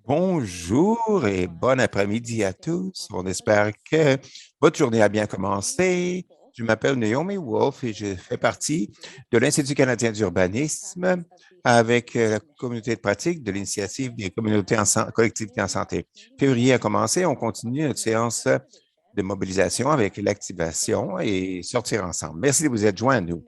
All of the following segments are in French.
Bonjour et bon après-midi à tous. On espère que votre journée a bien commencé. Je m'appelle Naomi Wolf et je fais partie de l'Institut canadien d'urbanisme avec la communauté de pratique de l'initiative des communautés collectivités en santé. Février a commencé, on continue notre séance de mobilisation avec l'activation et sortir ensemble. Merci de vous être joints à nous.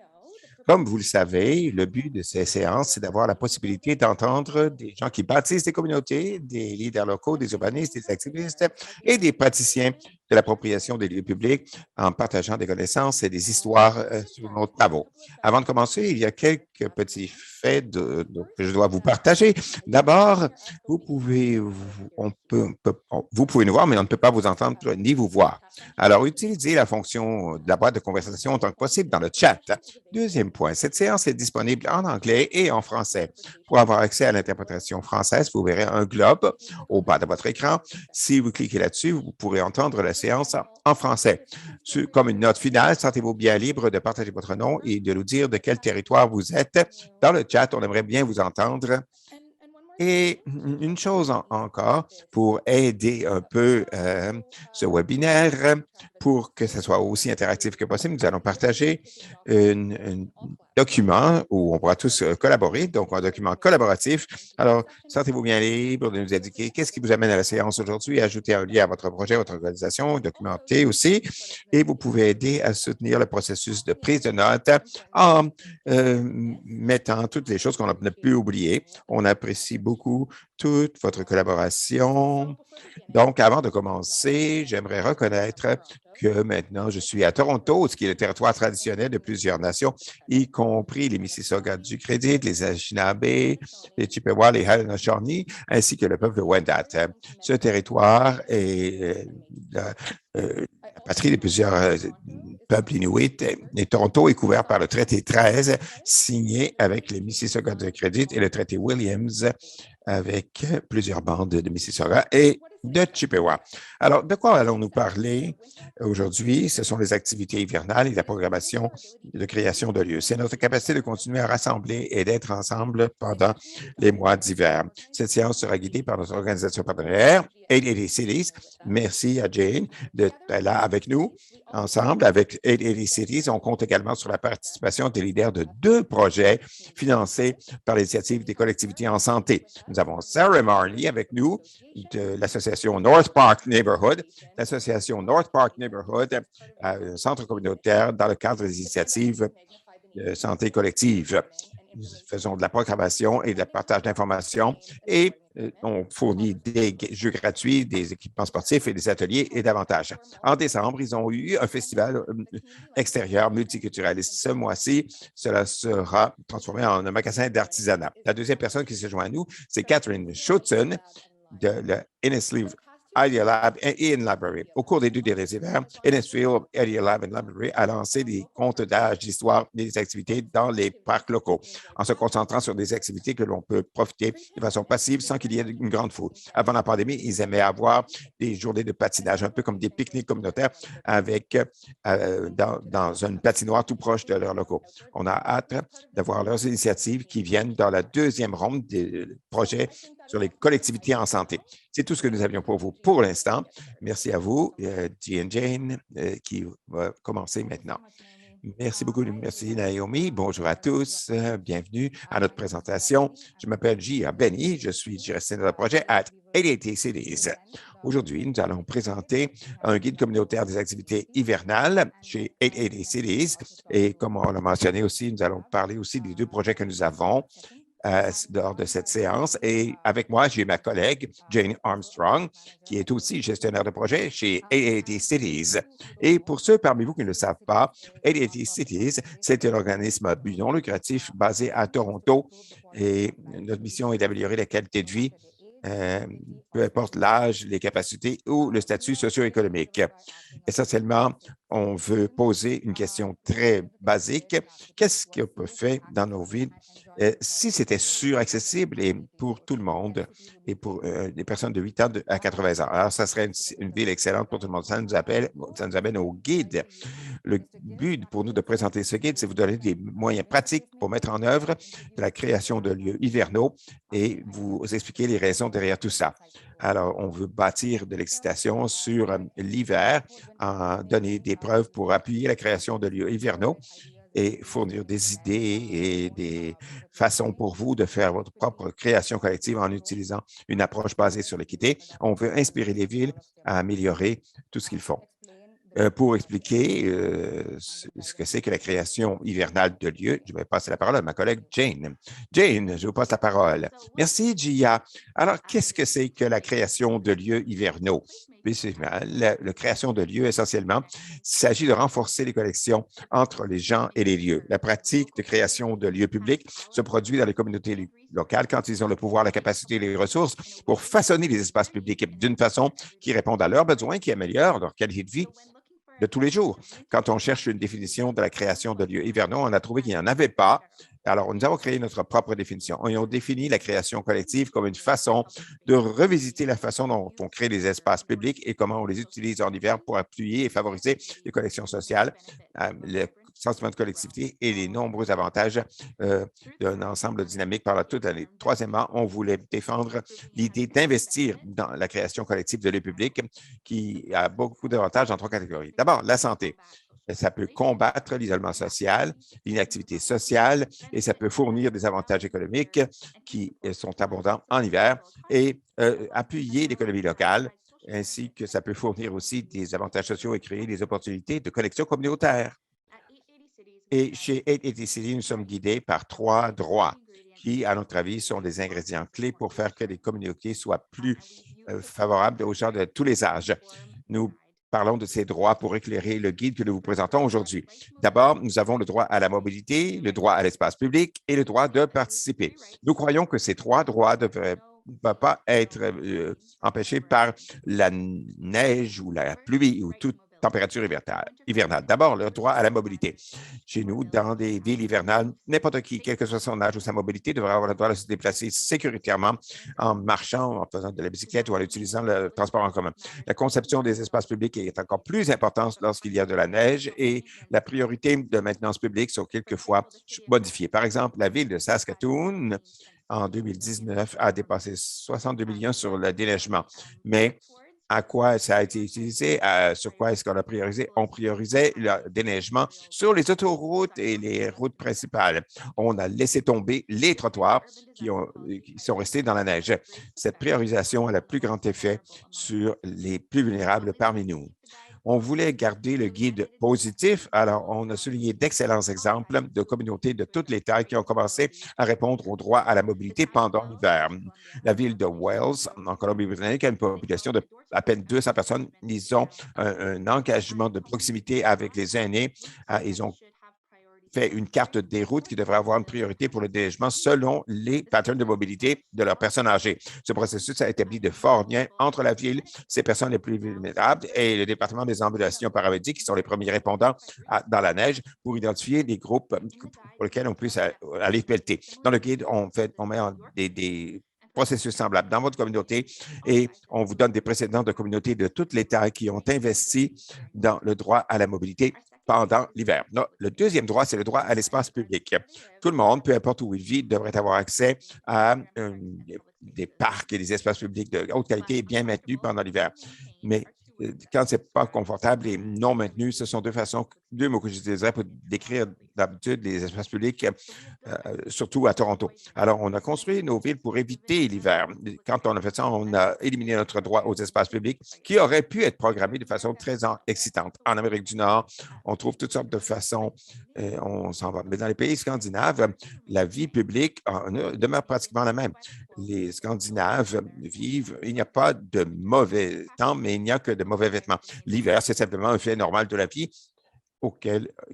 Comme vous le savez, le but de ces séances, c'est d'avoir la possibilité d'entendre des gens qui bâtissent des communautés, des leaders locaux, des urbanistes, des activistes et des praticiens de l'appropriation des lieux publics en partageant des connaissances et des histoires sur nos travaux. Avant de commencer, il y a quelques petits faits que je dois vous partager. D'abord, vous pouvez nous voir, mais on ne peut pas vous entendre ni vous voir. Alors, utilisez la fonction de la boîte de conversation autant que possible dans le chat. Deuxième point, cette séance est disponible en anglais et en français. Pour avoir accès à l'interprétation française, vous verrez un globe au bas de votre écran. Si vous cliquez là-dessus, vous pourrez entendre la séance en français. Comme une note finale, sentez-vous bien libre de partager votre nom et de nous dire de quel territoire vous êtes. Dans le chat, on aimerait bien vous entendre. Et une chose encore, pour aider un peu ce webinaire, pour que ce soit aussi interactif que possible, nous allons partager un document où on pourra tous collaborer, donc un document collaboratif. Alors, sentez-vous bien libre de nous indiquer qu'est-ce qui vous amène à la séance aujourd'hui, ajouter un lien à votre projet, votre organisation, documenter aussi, et vous pouvez aider à soutenir le processus de prise de notes en mettant toutes les choses qu'on n'a plus oubliées. On apprécie beaucoup toute votre collaboration. Donc, avant de commencer, j'aimerais reconnaître que maintenant, je suis à Toronto, ce qui est le territoire traditionnel de plusieurs nations, y compris les Mississauga du Crédit, les Anishinaabe, les Chippewa, les Haudenosaunee, ainsi que le peuple de Wendat. Ce territoire est la patrie de plusieurs peuples inuits et Toronto est couvert par le traité 13 signé avec les Mississauga du Crédit et le traité Williams avec plusieurs bandes de Mississauga et de Chippewa. Alors, de quoi allons-nous parler aujourd'hui? Ce sont les activités hivernales et la programmation de création de lieux. C'est notre capacité de continuer à rassembler et d'être ensemble pendant les mois d'hiver. Cette séance sera guidée par notre organisation partenaire, 880 Cities. Merci à Jane d'être là avec nous. Ensemble, avec 880 Cities, on compte également sur la participation des leaders de 2 projets financés par l'initiative des collectivités en santé. Nous avons Sarah Marley avec nous de l'association North Park Neighborhood. L'association North Park Neighborhood, un centre communautaire dans le cadre des initiatives de santé collective. Nous faisons de la programmation et de partage d'informations et on fournit des jeux gratuits, des équipements sportifs et des ateliers et davantage. En décembre, ils ont eu un festival extérieur multiculturaliste. Ce mois-ci, cela sera transformé en un magasin d'artisanat. La deuxième personne qui se joint à nous, c'est Catherine Schutzen de la Innisfield Idea Lab et In Library. Au cours des 2 derniers hivers, Innisfield Idea Lab and Library a lancé des comptes d'âge d'histoire et des activités dans les parcs locaux, en se concentrant sur des activités que l'on peut profiter de façon passive sans qu'il y ait une grande foule. Avant la pandémie, ils aimaient avoir des journées de patinage, un peu comme des pique-niques communautaires avec dans une patinoire tout proche de leurs locaux. On a hâte d'avoir leurs initiatives qui viennent dans la deuxième ronde des projets sur les collectivités en santé. C'est tout ce que nous avions pour vous pour l'instant. Merci à vous, Jane, qui va commencer maintenant. Merci beaucoup. Merci, Naomi. Bonjour à tous. Bienvenue à notre présentation. Je m'appelle Gia Benny. Je suis gestionnaire de projet à 880 Cities. Aujourd'hui, nous allons présenter un guide communautaire des activités hivernales chez 880 Cities. Et comme on l'a mentionné aussi, nous allons parler aussi des 2 projets que nous avons lors de cette séance. Et avec moi, j'ai ma collègue Jane Armstrong, qui est aussi gestionnaire de projet chez 880 Cities. Et pour ceux parmi vous qui ne le savent pas, 880 Cities, c'est un organisme à but non lucratif basé à Toronto. Et notre mission est d'améliorer la qualité de vie, peu importe l'âge, les capacités ou le statut socio-économique. Essentiellement, on veut poser une question très basique. Qu'est-ce qu'on peut faire dans nos villes si c'était sûr, accessible et pour tout le monde et pour les personnes de 8 ans à 80 ans? Alors, ça serait une ville excellente pour tout le monde. Ça nous amène au guide. Le but pour nous de présenter ce guide, c'est vous donner des moyens pratiques pour mettre en œuvre de la création de lieux hivernaux et vous expliquer les raisons derrière tout ça. Alors, on veut bâtir de l'excitation sur l'hiver, donner des preuves pour appuyer la création de lieux hivernaux et fournir des idées et des façons pour vous de faire votre propre création collective en utilisant une approche basée sur l'équité. On veut inspirer les villes à améliorer tout ce qu'ils font. Pour expliquer ce que c'est que la création hivernale de lieux, je vais passer la parole à ma collègue Jane. Jane, je vous passe la parole. Merci, Gia. Alors, qu'est-ce que c'est que la création de lieux hivernaux? La création de lieux, essentiellement, il s'agit de renforcer les connexions entre les gens et les lieux. La pratique de création de lieux publics se produit dans les communautés locales quand ils ont le pouvoir, la capacité et les ressources pour façonner les espaces publics d'une façon qui réponde à leurs besoins, qui améliore leur qualité de vie de tous les jours. Quand on cherche une définition de la création de lieux hivernaux, on a trouvé qu'il n'y en avait pas. Alors, nous avons créé notre propre définition. Et on définit la création collective comme une façon de revisiter la façon dont on crée les espaces publics et comment on les utilise en hiver pour appuyer et favoriser les connexions sociales, le sentiment de collectivité et les nombreux avantages d'un ensemble dynamique pendant toute l'année. Troisièmement, on voulait défendre l'idée d'investir dans la création collective de lieux publics qui a beaucoup d'avantages dans trois catégories. D'abord, la santé. Ça peut combattre l'isolement social, l'inactivité sociale et ça peut fournir des avantages économiques qui sont abondants en hiver et appuyer l'économie locale, ainsi que ça peut fournir aussi des avantages sociaux et créer des opportunités de connexion communautaire. Et chez 880 Cities, nous sommes guidés par 3 droits qui, à notre avis, sont des ingrédients clés pour faire que les communautés soient plus favorables aux gens de tous les âges. Nous parlons de ces droits pour éclairer le guide que nous vous présentons aujourd'hui. D'abord, nous avons le droit à la mobilité, le droit à l'espace public et le droit de participer. Nous croyons que ces 3 droits ne pas être empêchés par la neige ou la pluie ou toute température hivernale. D'abord, le droit à la mobilité. Chez nous, dans des villes hivernales, n'importe qui, quel que soit son âge ou sa mobilité, devrait avoir le droit de se déplacer sécuritairement en marchant, en faisant de la bicyclette ou en utilisant le transport en commun. La conception des espaces publics est encore plus importante lorsqu'il y a de la neige et la priorité de maintenance publique sont quelquefois modifiées. Par exemple, la ville de Saskatoon, en 2019, a dépassé 62 millions sur le déneigement. Mais à quoi ça a été utilisé, sur quoi est-ce qu'on a priorisé? On priorisait le déneigement sur les autoroutes et les routes principales. On a laissé tomber les trottoirs qui sont restés dans la neige. Cette priorisation a le plus grand effet sur les plus vulnérables parmi nous. On voulait garder le guide positif, alors on a souligné d'excellents exemples de communautés de toutes les tailles qui ont commencé à répondre au droit à la mobilité pendant l'hiver. La ville de Wells, en Colombie-Britannique, a une population de à peine 200 personnes. Ils ont un engagement de proximité avec les aînés. Ils ont fait une carte des routes qui devrait avoir une priorité pour le déneigement selon les patterns de mobilité de leurs personnes âgées. Ce processus a établi de forts liens entre la ville, ses personnes les plus vulnérables et le département des ambulations paramédiques qui sont les premiers répondants dans la neige pour identifier des groupes pour lesquels on puisse aller pelleter. Dans le guide, on met des processus semblables dans votre communauté et on vous donne des précédents de communautés de toutes les tailles qui ont investi dans le droit à la mobilité pendant l'hiver. Le deuxième droit, c'est le droit à l'espace public. Tout le monde, peu importe où il vit, devrait avoir accès à des parcs et des espaces publics de haute qualité et bien maintenus pendant l'hiver. Mais quand ce n'est pas confortable et non maintenu, ce sont deux mots que j'utiliserais pour décrire d'habitude les espaces publics, surtout à Toronto. Alors, on a construit nos villes pour éviter l'hiver. Quand on a fait ça, on a éliminé notre droit aux espaces publics qui auraient pu être programmés de façon très excitante. En Amérique du Nord, on trouve toutes sortes de façons, on s'en va. Mais dans les pays scandinaves, la vie publique demeure pratiquement la même. Les Scandinaves vivent, il n'y a pas de mauvais temps, mais il n'y a que de mauvais vêtements. L'hiver, c'est simplement un fait normal de la vie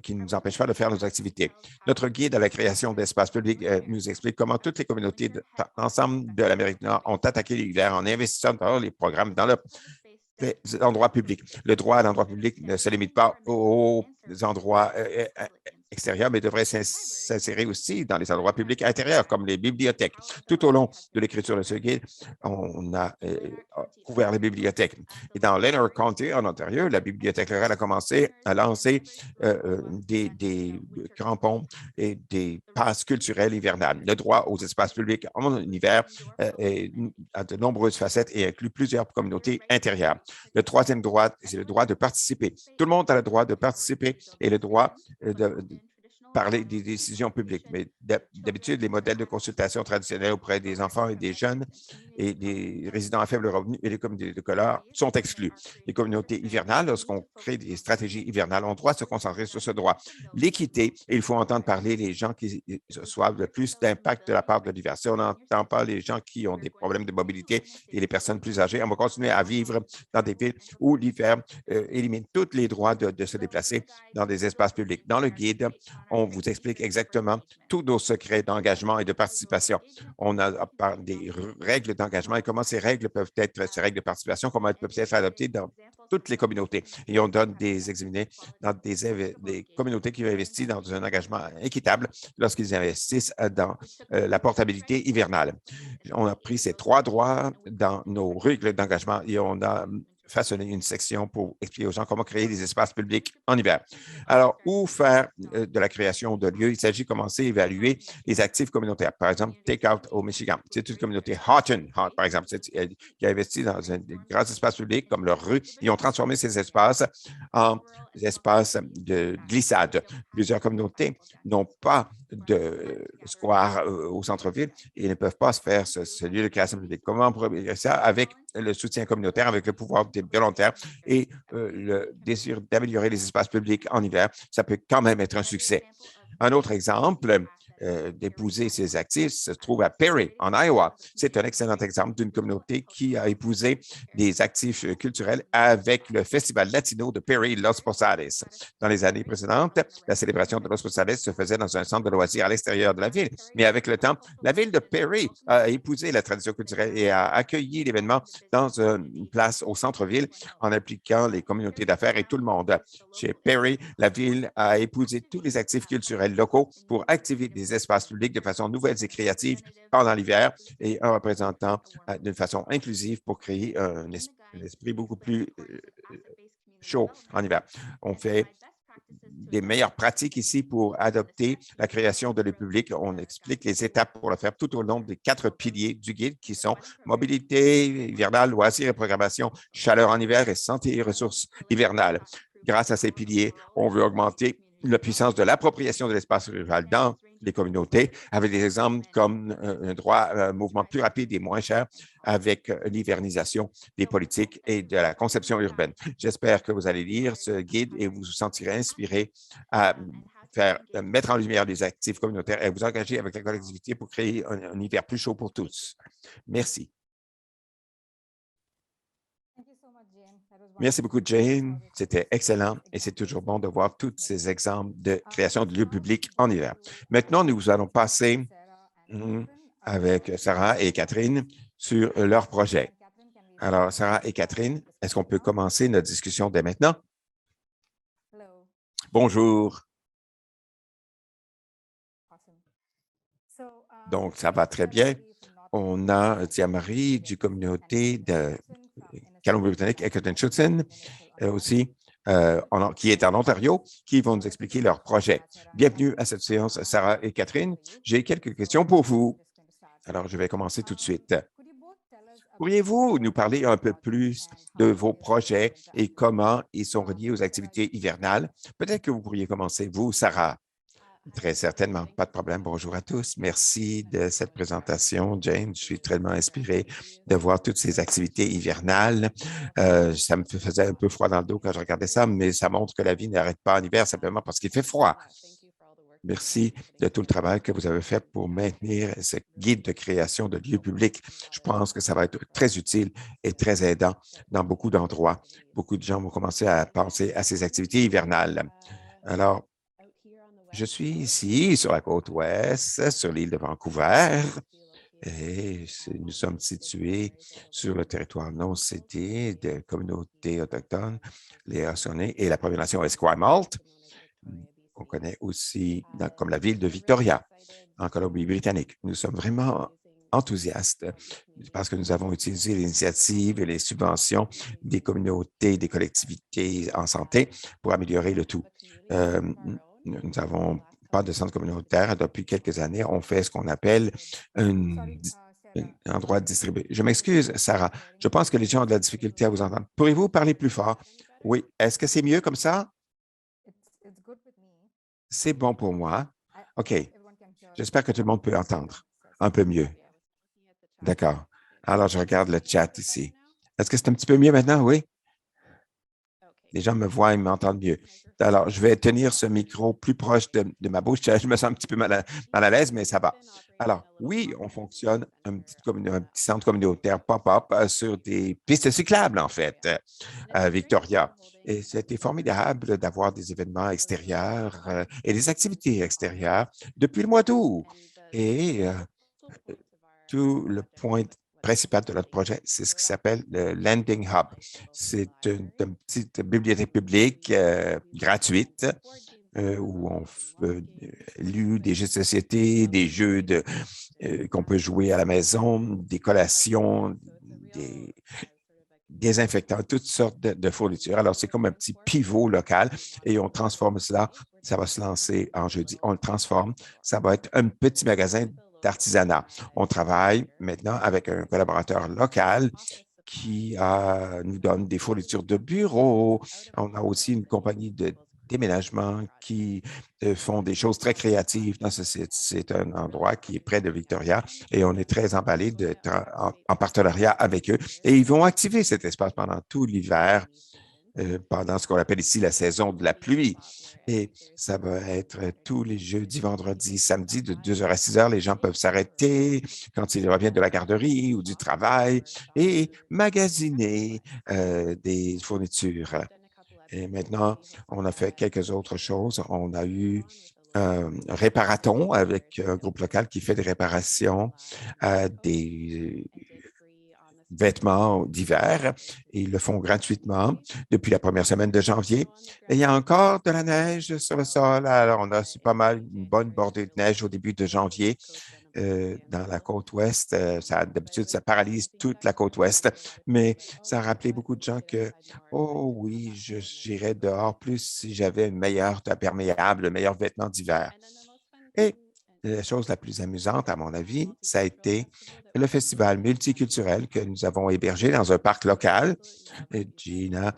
qui ne nous empêche pas de faire nos activités. Notre guide à la création d'espaces publics nous explique comment toutes les communautés de l'ensemble de l'Amérique du Nord ont attaqué l'hiver en investissant dans les programmes dans les endroits publics. Le droit à l'endroit public ne se limite pas aux endroits extérieurs, mais devrait s'insérer aussi dans les endroits publics intérieurs, comme les bibliothèques. Tout au long de l'écriture de ce guide, on a couvert les bibliothèques. Et dans Lanark County, en Ontario, la Bibliothèque fédérale a commencé à lancer des crampons et des passes culturelles hivernales. Le droit aux espaces publics en hiver a de nombreuses facettes et inclut plusieurs communautés intérieures. Le troisième droit, c'est le droit de participer. Tout le monde a le droit de participer et le droit de parler des décisions publiques. Mais d'habitude, les modèles de consultation traditionnels auprès des enfants et des jeunes et des résidents à faible revenu et les communautés de couleur sont exclus. Les communautés hivernales, lorsqu'on crée des stratégies hivernales, ont droit de se concentrer sur ce droit. L'équité, il faut entendre parler les gens qui reçoivent le plus d'impact de la part de l'hiver. Si on n'entend pas les gens qui ont des problèmes de mobilité et les personnes plus âgées, on va continuer à vivre dans des villes où l'hiver élimine tous les droits de se déplacer dans des espaces publics. Dans le guide, on vous explique exactement tous nos secrets d'engagement et de participation. On a des règles d'engagement et comment ces règles peuvent être, ces règles de participation, comment elles peuvent être adoptées dans toutes les communautés. Et on donne des examinés dans des communautés qui investissent dans un engagement équitable lorsqu'ils investissent dans la portabilité hivernale. On a pris ces 3 droits dans nos règles d'engagement et on a façonner une section pour expliquer aux gens comment créer des espaces publics en hiver. Alors, où faire de la création de lieux? Il s'agit de commencer à évaluer les actifs communautaires. Par exemple, Takeout au Michigan. C'est une communauté Houghton, par exemple, qui a investi dans un grand espace public comme leur rue. Ils ont transformé ces espaces en espaces de glissade. Plusieurs communautés n'ont pas de square au centre-ville et ne peuvent pas se faire ce lieu de création publique. Comment on pourrait faire ça avec le soutien communautaire, avec le pouvoir des volontaires et le désir d'améliorer les espaces publics en hiver, ça peut quand même être un succès. Un autre exemple d'épouser ces actifs se trouve à Perry, en Iowa. C'est un excellent exemple d'une communauté qui a épousé des actifs culturels avec le Festival latino de Perry, Los Posadas. Dans les années précédentes, la célébration de Los Posadas se faisait dans un centre de loisirs à l'extérieur de la ville. Mais avec le temps, la ville de Perry a épousé la tradition culturelle et a accueilli l'événement dans une place au centre-ville en impliquant les communautés d'affaires et tout le monde. Chez Perry, la ville a épousé tous les actifs culturels locaux pour activer des espaces publics de façon nouvelle et créative pendant l'hiver et un représentant d'une façon inclusive pour créer un esprit beaucoup plus chaud en hiver. On fait des meilleures pratiques ici pour adopter la création de lieux publics. On explique les étapes pour le faire tout au long des 4 piliers du guide qui sont mobilité hivernale, loisirs et programmation, chaleur en hiver et santé et ressources hivernales. Grâce à ces piliers, on veut augmenter la puissance de l'appropriation de l'espace rural dans les communautés, avec des exemples comme un droit à un mouvement plus rapide et moins cher avec l'hivernisation des politiques et de la conception urbaine. J'espère que vous allez lire ce guide et vous vous sentirez inspiré à mettre en lumière les actifs communautaires et vous engager avec la collectivité pour créer un hiver plus chaud pour tous. Merci. Merci beaucoup, Jane. C'était excellent et c'est toujours bon de voir tous ces exemples de création de lieux publics en hiver. Maintenant, nous allons passer avec Sarah et Catherine sur leur projet. Alors, Sarah et Catherine, est-ce qu'on peut commencer notre discussion dès maintenant? Bonjour. Donc, ça va très bien. On a Tia-Marie du communauté de Colombie-Britannique, Eckert-Schützen, aussi, qui est en Ontario, qui vont nous expliquer leur projet. Bienvenue à cette séance, Sarah et Catherine. J'ai quelques questions pour vous. Alors, je vais commencer tout de suite. Pourriez-vous nous parler un peu plus de vos projets et comment ils sont reliés aux activités hivernales? Peut-être que vous pourriez commencer, vous, Sarah. Très certainement, pas de problème. Bonjour à tous. Merci de cette présentation, Jane. Je suis tellement inspiré de voir toutes ces activités hivernales. Ça me faisait un peu froid dans le dos quand je regardais ça, mais ça montre que la vie n'arrête pas en hiver simplement parce qu'il fait froid. Merci de tout le travail que vous avez fait pour maintenir ce guide de création de lieux publics. Je pense que ça va être très utile et très aidant dans beaucoup d'endroits. Beaucoup de gens vont commencer à penser à ces activités hivernales. Alors, je suis ici sur la côte ouest, sur l'île de Vancouver, et nous sommes situés sur le territoire non cédé de communautés autochtones, les Haudenosaunee et la Première Nation Esquimalt. qu'on connaît aussi comme la ville de Victoria, en Colombie-Britannique. Nous sommes vraiment enthousiastes parce que nous avons utilisé l'initiative et les subventions des communautés, des collectivités en santé pour améliorer le tout. Nous n'avons pas de centre communautaire depuis quelques années. On fait ce qu'on appelle un endroit distribué. Je m'excuse, Sarah. Je pense que les gens ont de la difficulté à vous entendre. Pourriez-vous parler plus fort? Oui. Est-ce que c'est mieux comme ça? C'est bon pour moi. OK. J'espère que tout le monde peut entendre un peu mieux. D'accord. Alors, je regarde le chat ici. Est-ce que c'est un petit peu mieux maintenant? Oui? Les gens me voient et m'entendent mieux. Alors, je vais tenir ce micro plus proche de ma bouche. Je me sens un petit peu mal à l'aise, mais ça va. Alors, oui, on fonctionne un petit centre communautaire pop-up sur des pistes cyclables, en fait, à Victoria. Et c'était formidable d'avoir des événements extérieurs et des activités extérieures depuis le mois d'août. Et tout le point principal de notre projet, c'est ce qui s'appelle le Landing Hub. C'est une petite bibliothèque publique gratuite où on loue des jeux de société, des jeux qu'on peut jouer à la maison, des collations, des désinfectants, toutes sortes de fournitures. Alors, c'est comme un petit pivot local et on transforme cela. Ça va se lancer en jeudi. On le transforme. Ça va être un petit magasin d'artisanat. On travaille maintenant avec un collaborateur local qui nous donne des fournitures de bureau. On a aussi une compagnie de déménagement qui font des choses très créatives. C'est un endroit qui est près de Victoria et on est très emballé d'être en partenariat avec eux. Et ils vont activer cet espace pendant tout l'hiver, pendant ce qu'on appelle ici la saison de la pluie. Et ça va être tous les jeudis, vendredis, samedis, de 2 heures à 6 heures. Les gens peuvent s'arrêter quand ils reviennent de la garderie ou du travail et magasiner des fournitures. Et maintenant, on a fait quelques autres choses. On a eu un réparaton avec un groupe local qui fait des réparations à des vêtements d'hiver et ils le font gratuitement depuis la première semaine de janvier. Et il y a encore de la neige sur le sol. Alors, on a pas mal une bonne bordée de neige au début de janvier dans la côte ouest. D'habitude, ça paralyse toute la côte ouest, mais ça a rappelé beaucoup de gens que, oh oui, j'irais dehors plus si j'avais une meilleure imperméable, le meilleur vêtement d'hiver. Et la chose la plus amusante, à mon avis, ça a été le festival multiculturel que nous avons hébergé dans un parc local. Gina,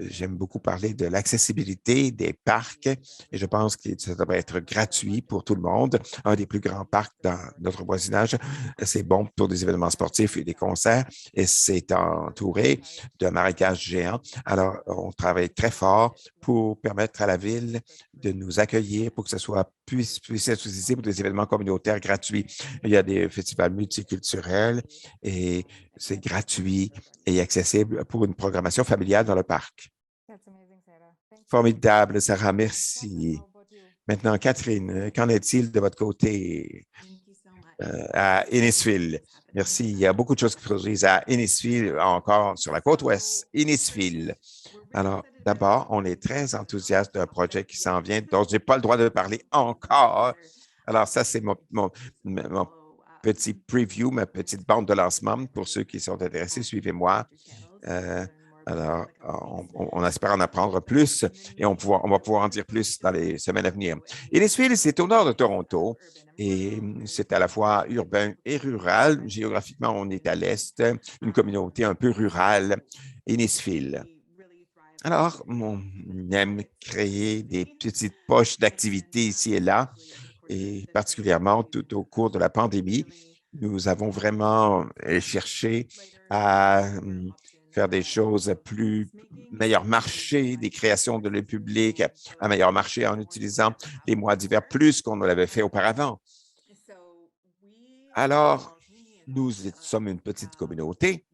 j'aime beaucoup parler de l'accessibilité des parcs et je pense que ça devrait être gratuit pour tout le monde. Un des plus grands parcs dans notre voisinage, c'est bon pour des événements sportifs et des concerts et c'est entouré de marécages géants. Alors, on travaille très fort pour permettre à la ville de nous accueillir pour que ce soit puisse être utilisé pour des événements communautaires gratuits. Il y a des festivals multiculturels et c'est gratuit et accessible pour une programmation familiale dans le parc. Formidable, Sarah, merci. Maintenant, Catherine, qu'en est-il de votre côté à Innisfil? Merci. Il y a beaucoup de choses qui produisent à Innisfil, encore sur la côte ouest. Innisfil. Alors, d'abord, on est très enthousiaste d'un projet qui s'en vient, dont je n'ai pas le droit de parler encore. Alors, ça, c'est mon petit preview, ma petite bande de lancement. Pour ceux qui sont intéressés, suivez-moi. Alors, on espère en apprendre plus et on va pouvoir en dire plus dans les semaines à venir. Innisfil, c'est au nord de Toronto et c'est à la fois urbain et rural. Géographiquement, on est à l'est, une communauté un peu rurale, Innisfil. Alors, on aime créer des petites poches d'activités ici et là, et particulièrement tout au cours de la pandémie, nous avons vraiment cherché à faire des choses plus meilleur marché, des créations de lieux publics à meilleur marché en utilisant les mois d'hiver plus qu'on ne l'avait fait auparavant. Alors, nous sommes une petite communauté.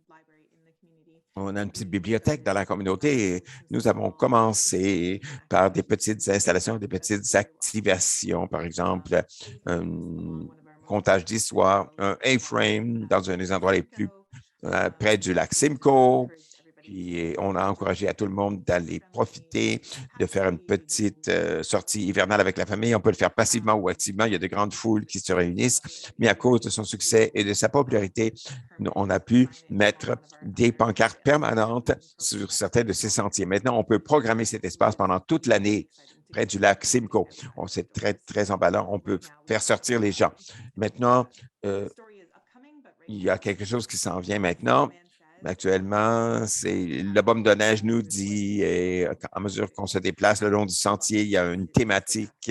On a une petite bibliothèque dans la communauté et nous avons commencé par des petites installations, des petites activations, par exemple, un comptage d'histoire, un A-frame dans un des endroits les plus près du lac Simcoe Puis on a encouragé à tout le monde d'aller profiter, de faire une petite sortie hivernale avec la famille. On peut le faire passivement ou activement. Il y a de grandes foules qui se réunissent, mais à cause de son succès et de sa popularité, on a pu mettre des pancartes permanentes sur certains de ces sentiers. Maintenant, on peut programmer cet espace pendant toute l'année près du lac Simcoe. C'est très, très emballant. On peut faire sortir les gens. Maintenant, il y a quelque chose qui s'en vient maintenant. Actuellement, c'est le baume de neige nous dit, et à mesure qu'on se déplace le long du sentier, il y a une thématique.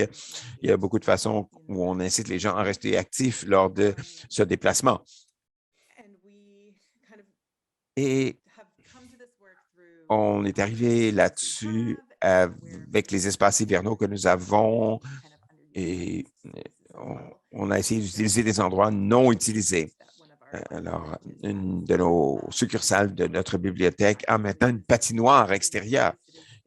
Il y a beaucoup de façons où on incite les gens à rester actifs lors de ce déplacement. Et on est arrivé là-dessus avec les espaces hivernaux que nous avons et on a essayé d'utiliser des endroits non utilisés. Alors, une de nos succursales de notre bibliothèque a maintenant une patinoire extérieure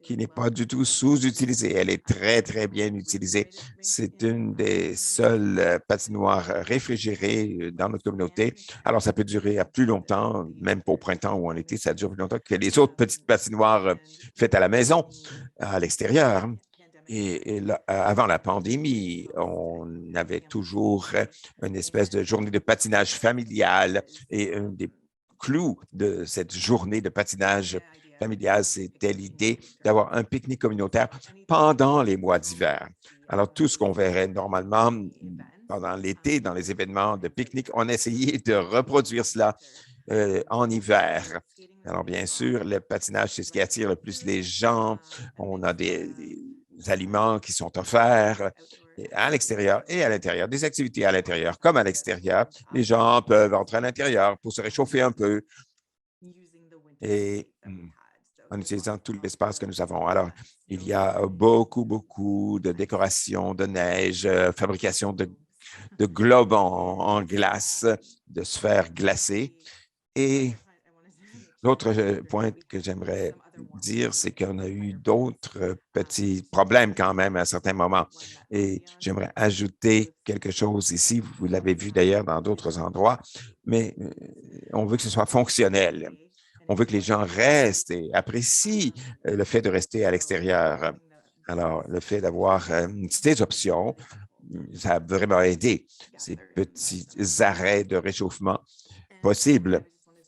qui n'est pas du tout sous-utilisée. Elle est très, très bien utilisée. C'est une des seules patinoires réfrigérées dans notre communauté. Alors, ça peut durer à plus longtemps, même pas au printemps ou en été, ça dure plus longtemps que les autres petites patinoires faites à la maison, à l'extérieur. Et là, avant la pandémie, on avait toujours une espèce de journée de patinage familial et un des clous de cette journée de patinage familial, c'était l'idée d'avoir un pique-nique communautaire pendant les mois d'hiver. Alors, tout ce qu'on verrait normalement pendant l'été dans les événements de pique-nique, on a essayé de reproduire cela en hiver. Alors, bien sûr, le patinage, c'est ce qui attire le plus les gens. On a des aliments qui sont offerts à l'extérieur et à l'intérieur, des activités à l'intérieur comme à l'extérieur. Les gens peuvent entrer à l'intérieur pour se réchauffer un peu et en utilisant tout l'espace que nous avons. Alors, il y a beaucoup, beaucoup de décorations de neige, fabrication de globes en glace, de sphères glacées. Et l'autre point que j'aimerais dire, c'est qu'on a eu d'autres petits problèmes quand même à certains moments. Et j'aimerais ajouter quelque chose ici, vous l'avez vu d'ailleurs dans d'autres endroits, mais on veut que ce soit fonctionnel. On veut que les gens restent et apprécient le fait de rester à l'extérieur. Alors, le fait d'avoir ces options, ça a vraiment aidé ces petits arrêts de réchauffement possibles.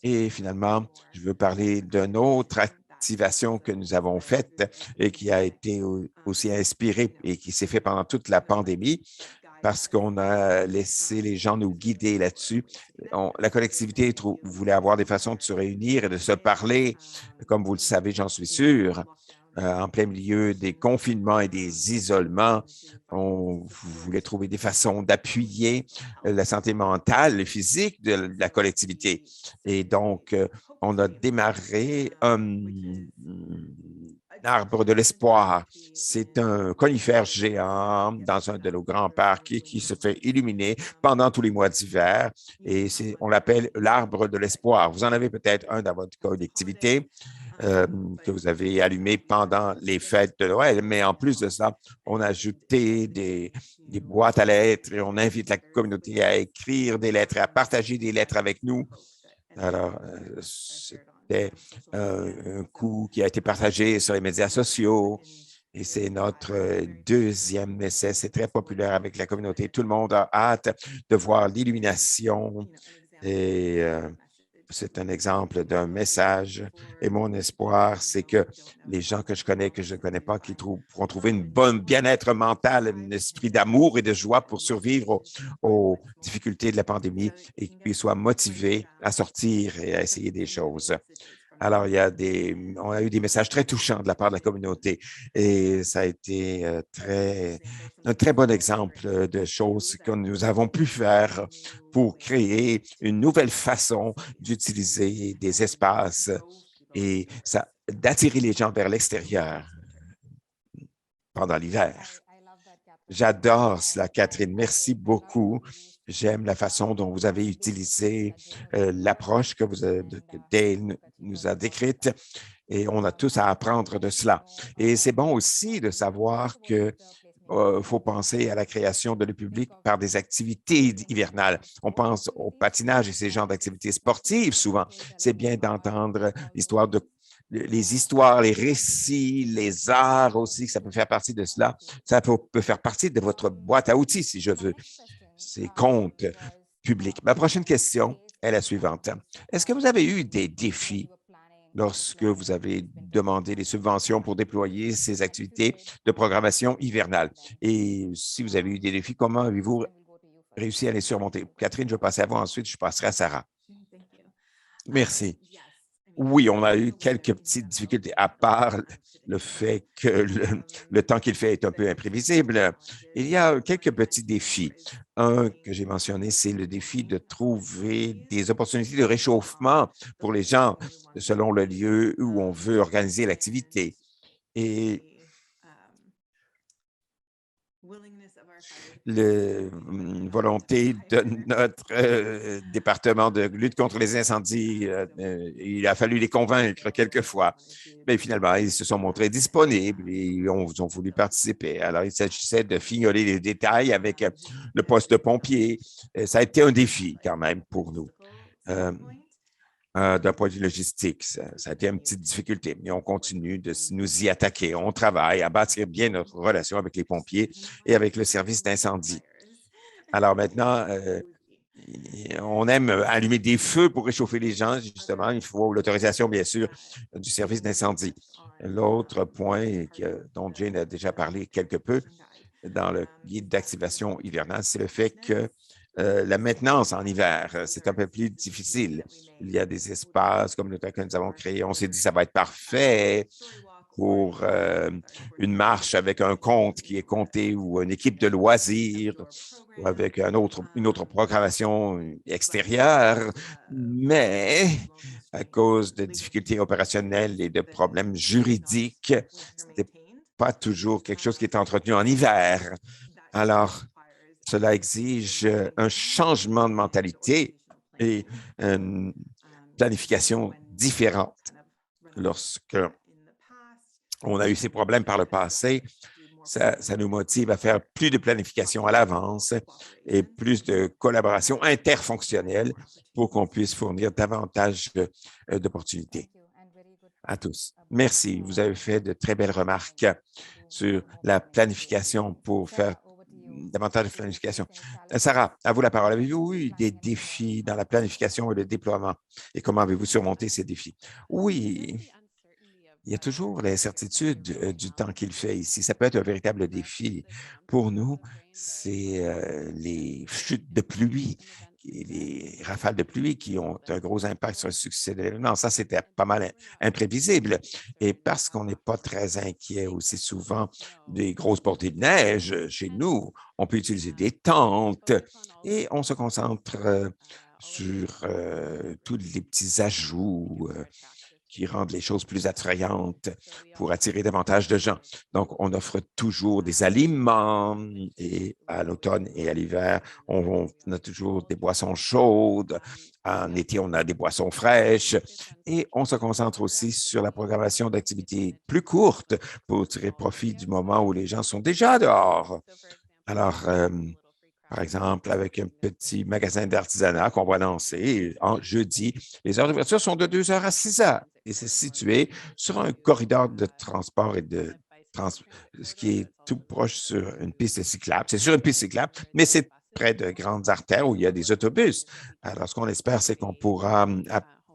Et finalement, je veux parler d'une autre activation que nous avons faite et qui a été aussi inspirée et qui s'est fait pendant toute la pandémie parce qu'on a laissé les gens nous guider là-dessus. La collectivité voulait avoir des façons de se réunir et de se parler, comme vous le savez, j'en suis sûr. En plein milieu des confinements et des isolements, on voulait trouver des façons d'appuyer la santé mentale et physique de la collectivité. Et donc, on a démarré un arbre de l'espoir. C'est un conifère géant dans un de nos grands parcs qui se fait illuminer pendant tous les mois d'hiver et on l'appelle l'arbre de l'espoir. Vous en avez peut-être un dans votre collectivité. Que vous avez allumé pendant les fêtes de Noël. Mais en plus de ça, on a ajouté des boîtes à lettres et on invite la communauté à écrire des lettres, à partager des lettres avec nous. Alors, c'était un coup qui a été partagé sur les médias sociaux et c'est notre deuxième essai. C'est très populaire avec la communauté. Tout le monde a hâte de voir l'illumination et c'est un exemple d'un message. Et mon espoir, c'est que les gens que je ne connais pas, qui pourront trouver une bonne bien-être mental, un esprit d'amour et de joie pour survivre aux difficultés de la pandémie et qu'ils soient motivés à sortir et à essayer des choses. Alors, on a eu des messages très touchants de la part de la communauté et ça a été un très bon exemple de choses que nous avons pu faire pour créer une nouvelle façon d'utiliser des espaces et d'attirer les gens vers l'extérieur pendant l'hiver. J'adore cela, Catherine. Merci beaucoup. J'aime la façon dont vous avez utilisé l'approche que Dale nous a décrite et on a tous à apprendre de cela. Et c'est bon aussi de savoir que faut penser à la création de le public par des activités hivernales. On pense au patinage et ces genres d'activités sportives souvent. C'est bien d'entendre l'histoire de les histoires, les récits, les arts aussi, ça peut faire partie de cela. Ça peut faire partie de votre boîte à outils, si je veux, ces comptes publics. Ma prochaine question est la suivante. Est-ce que vous avez eu des défis lorsque vous avez demandé des subventions pour déployer ces activités de programmation hivernale? Et si vous avez eu des défis, comment avez-vous réussi à les surmonter? Catherine, je vais passer à vous, ensuite je passerai à Sarah. Merci. Oui, on a eu quelques petites difficultés, à part le fait que le temps qu'il fait est un peu imprévisible. Il y a quelques petits défis. Un que j'ai mentionné, c'est le défi de trouver des opportunités de réchauffement pour les gens selon le lieu où on veut organiser l'activité. Et la volonté de notre département de lutte contre les incendies, il a fallu les convaincre quelquefois, mais finalement, ils se sont montrés disponibles et ont voulu participer. Alors, il s'agissait de fignoler les détails avec le poste de pompier. Ça a été un défi quand même pour nous. D'un point de vue logistique, ça a été une petite difficulté, mais on continue de nous y attaquer. On travaille à bâtir bien notre relation avec les pompiers et avec le service d'incendie. Alors maintenant, on aime allumer des feux pour réchauffer les gens, justement. Il faut l'autorisation, bien sûr, du service d'incendie. L'autre point dont Jane a déjà parlé quelque peu dans le guide d'activation hivernale, c'est le fait que la maintenance en hiver, c'est un peu plus difficile. Il y a des espaces communautaires que nous avons créés. On s'est dit que ça va être parfait pour une marche avec un compte qui est compté ou une équipe de loisirs ou avec une autre programmation extérieure, mais à cause de difficultés opérationnelles et de problèmes juridiques, ce n'est pas toujours quelque chose qui est entretenu en hiver. Alors, cela exige un changement de mentalité et une planification différente. Lorsque on a eu ces problèmes par le passé, ça nous motive à faire plus de planification à l'avance et plus de collaboration interfonctionnelle pour qu'on puisse fournir davantage d'opportunités à tous. Merci. Vous avez fait de très belles remarques sur la planification pour faire davantage de planification. Sarah, à vous la parole. Avez-vous eu des défis dans la planification et le déploiement et comment avez-vous surmonté ces défis? Oui, il y a toujours l'incertitude du temps qu'il fait ici. Ça peut être un véritable défi. Pour nous, c'est les chutes de pluie et les rafales de pluie qui ont un gros impact sur le succès de l'événement. Ça, c'était pas mal imprévisible. Et parce qu'on n'est pas très inquiet aussi souvent des grosses portées de neige chez nous, on peut utiliser des tentes et on se concentre sur tous les petits ajouts qui rendent les choses plus attrayantes pour attirer davantage de gens. Donc, on offre toujours des aliments et à l'automne et à l'hiver, on a toujours des boissons chaudes. En été, on a des boissons fraîches et on se concentre aussi sur la programmation d'activités plus courtes pour tirer profit du moment où les gens sont déjà dehors. Alors, par exemple, avec un petit magasin d'artisanat qu'on va lancer en jeudi. Les heures d'ouverture sont de 2 heures à 6 heures et c'est situé sur un corridor de transport et de ce qui est tout proche sur une piste cyclable. C'est sur une piste cyclable, mais c'est près de grandes artères où il y a des autobus. Alors, ce qu'on espère, c'est qu'on pourra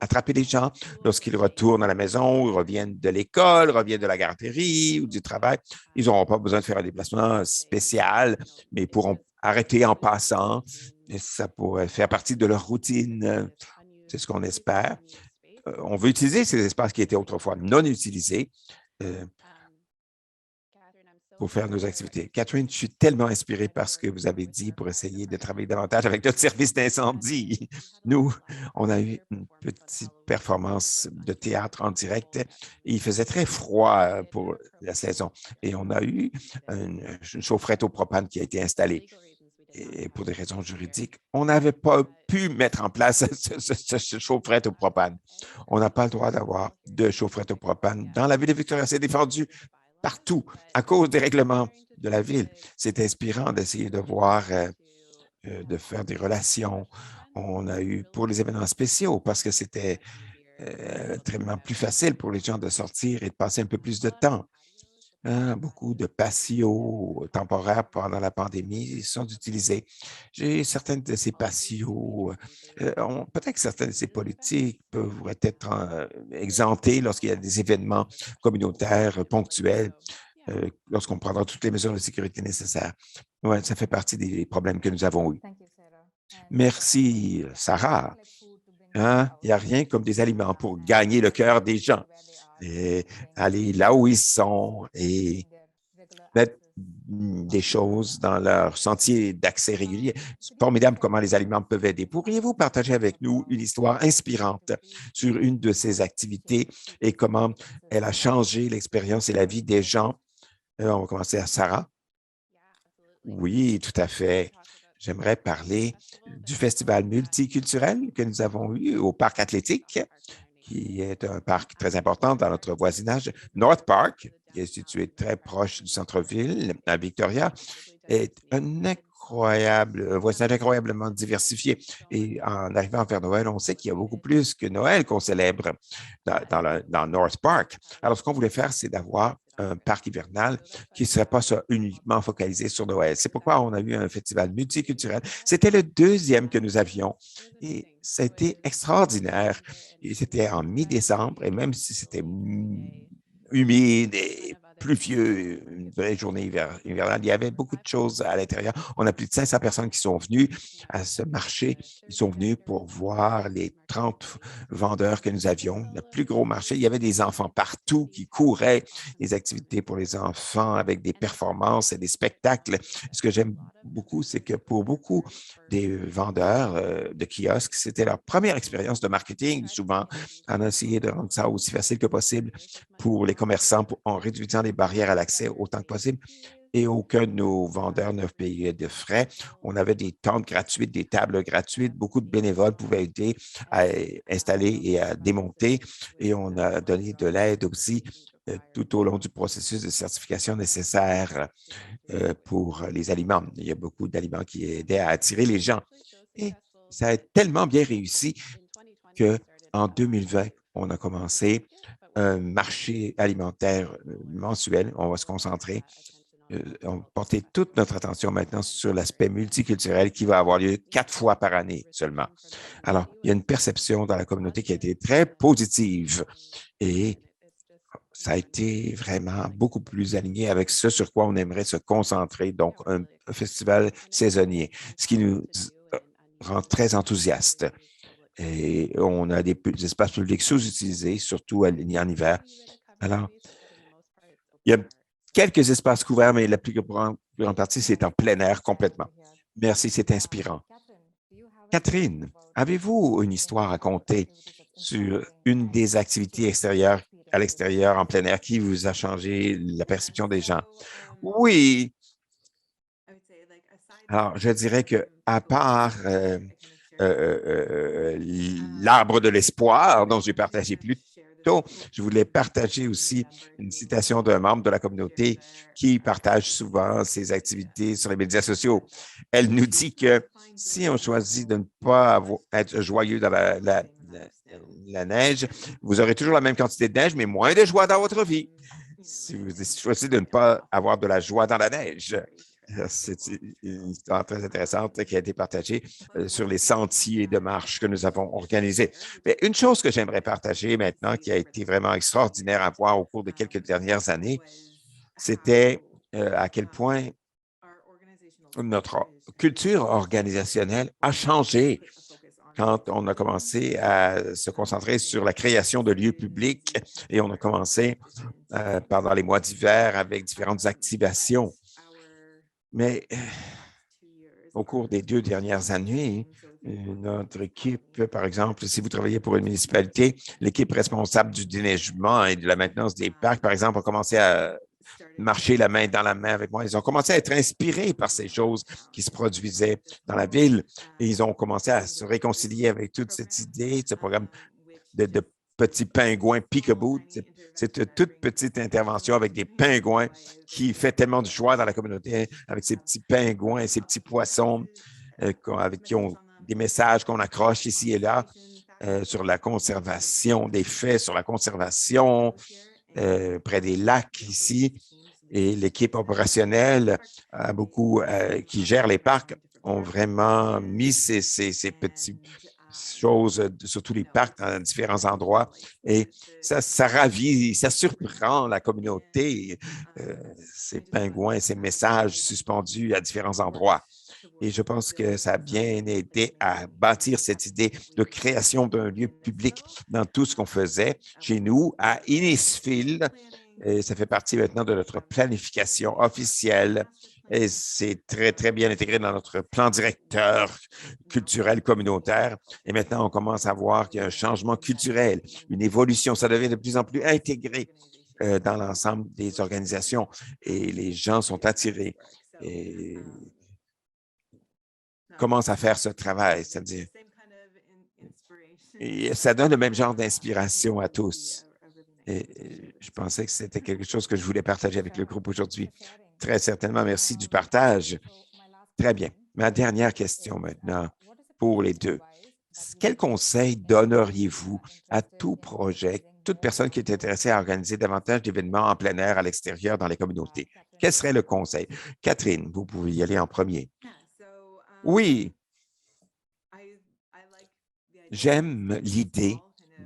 attraper les gens lorsqu'ils retournent à la maison, reviennent de l'école, reviennent de la garderie ou du travail. Ils n'auront pas besoin de faire un déplacement spécial, mais ils pourront arrêter en passant. Et ça pourrait faire partie de leur routine. C'est ce qu'on espère. On veut utiliser ces espaces qui étaient autrefois non utilisés pour faire nos activités. Catherine, je suis tellement inspirée par ce que vous avez dit pour essayer de travailler davantage avec notre service d'incendie. Nous, on a eu une petite performance de théâtre en direct et il faisait très froid pour la saison. Et on a eu une chaufferette au propane qui a été installée. Et pour des raisons juridiques, on n'avait pas pu mettre en place ce chaufferette au propane. On n'a pas le droit d'avoir de chaufferette au propane dans la ville de Victoria. C'est défendu partout à cause des règlements de la ville. C'est inspirant d'essayer de voir, de faire des relations. On a eu pour les événements spéciaux parce que c'était très plus facile pour les gens de sortir et de passer un peu plus de temps. Beaucoup de patios temporaires pendant la pandémie sont utilisés. J'ai certaines de ces patios, peut-être que certaines de ces politiques peuvent être exemptées lorsqu'il y a des événements communautaires ponctuels, lorsqu'on prendra toutes les mesures de sécurité nécessaires. Oui, ça fait partie des problèmes que nous avons eus. Merci, Sarah. Il n'y a rien comme des aliments pour gagner le cœur des gens et aller là où ils sont et mettre des choses dans leur sentier d'accès régulier. C'est formidable comment les aliments peuvent aider. Pourriez-vous partager avec nous une histoire inspirante sur une de ces activités et comment elle a changé l'expérience et la vie des gens? On va commencer à Sarah. Oui, tout à fait. J'aimerais parler du festival multiculturel que nous avons eu au Parc athlétique, qui est un parc très important dans notre voisinage. North Park, qui est situé très proche du centre-ville, à Victoria, est un voisinage incroyablement diversifié. Et en arrivant vers Noël, on sait qu'il y a beaucoup plus que Noël qu'on célèbre dans North Park. Alors, ce qu'on voulait faire, c'est d'avoir un parc hivernal qui ne serait pas uniquement focalisé sur Noël. C'est pourquoi on a eu un festival multiculturel. C'était le deuxième que nous avions et ça a été extraordinaire. Et c'était en mi-décembre et même si c'était humide et pluvieux, une vraie journée hivernale. Il y avait beaucoup de choses à l'intérieur. On a plus de 500 personnes qui sont venues à ce marché. Ils sont venus pour voir les 30 vendeurs que nous avions, le plus gros marché. Il y avait des enfants partout qui couraient, des activités pour les enfants avec des performances et des spectacles. Ce que j'aime beaucoup, c'est que pour beaucoup des vendeurs de kiosques, c'était leur première expérience de marketing. Souvent, on a essayé de rendre ça aussi facile que possible pour les commerçants en réduisant les barrières à l'accès autant que possible. Et aucun de nos vendeurs ne payait de frais. On avait des tentes gratuites, des tables gratuites. Beaucoup de bénévoles pouvaient aider à installer et à démonter. Et on a donné de l'aide aussi tout au long du processus de certification nécessaire pour les aliments. Il y a beaucoup d'aliments qui aidaient à attirer les gens. Et ça a tellement bien réussi qu'en 2020, on a commencé un marché alimentaire mensuel. On va se concentrer, on va porter toute notre attention maintenant sur l'aspect multiculturel qui va avoir lieu 4 fois par année seulement. Alors, il y a une perception dans la communauté qui a été très positive et ça a été vraiment beaucoup plus aligné avec ce sur quoi on aimerait se concentrer, donc un festival saisonnier, ce qui nous rend très enthousiastes. Et on a des espaces publics sous-utilisés, surtout en hiver. Alors, il y a quelques espaces couverts, mais la plus grande partie, c'est en plein air complètement. Merci, c'est inspirant. Catherine, avez-vous une histoire à conter sur une des activités extérieures à l'extérieur, en plein air, qui vous a changé la perception des gens? Oui. Alors, je dirais que à part l'arbre de l'espoir dont j'ai partagé plus tôt, je voulais partager aussi une citation d'un membre de la communauté qui partage souvent ses activités sur les médias sociaux. Elle nous dit que si on choisit de ne pas être joyeux dans la neige, vous aurez toujours la même quantité de neige, mais moins de joie dans votre vie. Si vous choisissez de ne pas avoir de la joie dans la neige, c'est une histoire très intéressante qui a été partagée sur les sentiers de marche que nous avons organisés. Mais une chose que j'aimerais partager maintenant, qui a été vraiment extraordinaire à voir au cours de quelques dernières années, c'était à quel point notre culture organisationnelle a changé quand on a commencé à se concentrer sur la création de lieux publics et on a commencé pendant les mois d'hiver avec différentes activations. Mais au cours des 2 dernières années, notre équipe, par exemple, si vous travaillez pour une municipalité, l'équipe responsable du déneigement et de la maintenance des parcs, par exemple, a commencé à marcher la main dans la main avec moi. Ils ont commencé à être inspirés par ces choses qui se produisaient dans la ville et ils ont commencé à se réconcilier avec toute cette idée, ce programme de petits pingouins peekaboo. C'est une toute petite intervention avec des pingouins qui fait tellement de joie dans la communauté avec ces petits pingouins et ces petits poissons avec qui ont des messages qu'on accroche ici et là. sur la conservation, des faits sur la conservation près des lacs ici. Et l'équipe opérationnelle qui gère les parcs ont vraiment mis ces petites choses sur tous les parcs dans différents endroits. Et ça ravit, ça surprend la communauté, ces pingouins, ces messages suspendus à différents endroits. Et je pense que ça a bien aidé à bâtir cette idée de création d'un lieu public dans tout ce qu'on faisait chez nous à Innisfil. Et ça fait partie maintenant de notre planification officielle et c'est très, très bien intégré dans notre plan directeur culturel communautaire. Et maintenant, on commence à voir qu'il y a un changement culturel, une évolution. Ça devient de plus en plus intégré dans l'ensemble des organisations et les gens sont attirés et commencent à faire ce travail, c'est-à-dire, et ça donne le même genre d'inspiration à tous. Et je pensais que c'était quelque chose que je voulais partager avec le groupe aujourd'hui. Très certainement, merci du partage. Très bien. Ma dernière question maintenant pour les deux. Quel conseil donneriez-vous à tout projet, toute personne qui est intéressée à organiser davantage d'événements en plein air à l'extérieur dans les communautés? Quel serait le conseil? Catherine, vous pouvez y aller en premier. Oui, j'aime l'idée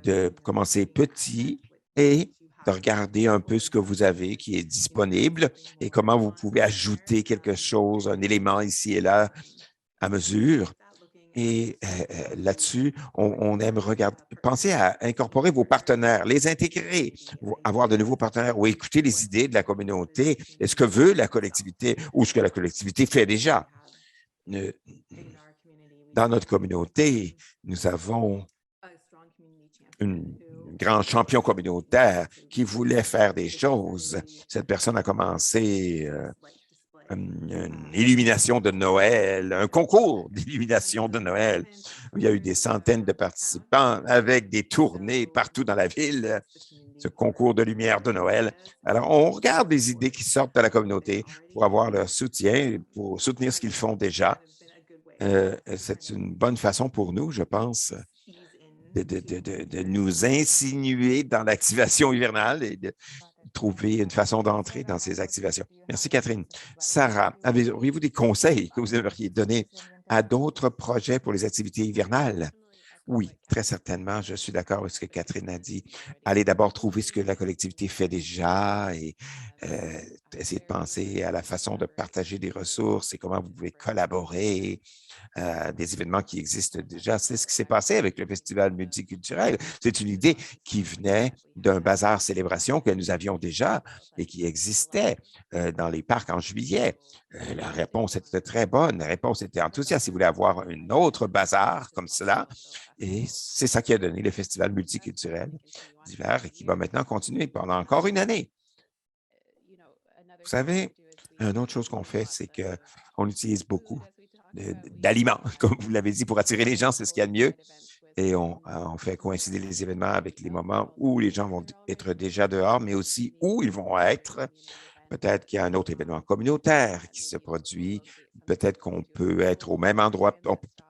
de commencer petit et de regarder un peu ce que vous avez qui est disponible et comment vous pouvez ajouter quelque chose, un élément ici et là à mesure. Et là-dessus, on aime penser à incorporer vos partenaires, les intégrer, avoir de nouveaux partenaires ou écouter les idées de la communauté, et ce que veut la collectivité ou ce que la collectivité fait déjà. Dans notre communauté, nous avons un grand champion communautaire qui voulait faire des choses. Cette personne a commencé une illumination de Noël, un concours d'illumination de Noël. Il y a eu des centaines de participants avec des tournées partout dans la ville, ce concours de lumière de Noël. Alors, on regarde les idées qui sortent de la communauté pour avoir leur soutien, pour soutenir ce qu'ils font déjà. C'est une bonne façon pour nous, je pense, de nous insinuer dans l'activation hivernale et de trouver une façon d'entrer dans ces activations. Merci, Catherine. Sarah, auriez-vous des conseils que vous aimeriez donner à d'autres projets pour les activités hivernales? Oui, très certainement. Je suis d'accord avec ce que Catherine a dit. Allez d'abord trouver ce que la collectivité fait déjà et essayer de penser à la façon de partager des ressources et comment vous pouvez collaborer des événements qui existent déjà. C'est ce qui s'est passé avec le Festival multiculturel. C'est une idée qui venait d'un bazar célébration que nous avions déjà et qui existait dans les parcs en juillet. La réponse était très bonne. La réponse était enthousiaste. Ils voulaient avoir un autre bazar comme cela. Et c'est ça qui a donné le Festival multiculturel d'hiver et qui va maintenant continuer pendant encore une année. Vous savez, une autre chose qu'on fait, c'est qu'on utilise beaucoup d'aliments, comme vous l'avez dit, pour attirer les gens, c'est ce qu'il y a de mieux. Et on fait coïncider les événements avec les moments où les gens vont être déjà dehors, mais aussi où ils vont être. Peut-être qu'il y a un autre événement communautaire qui se produit. Peut-être qu'on peut être au même endroit,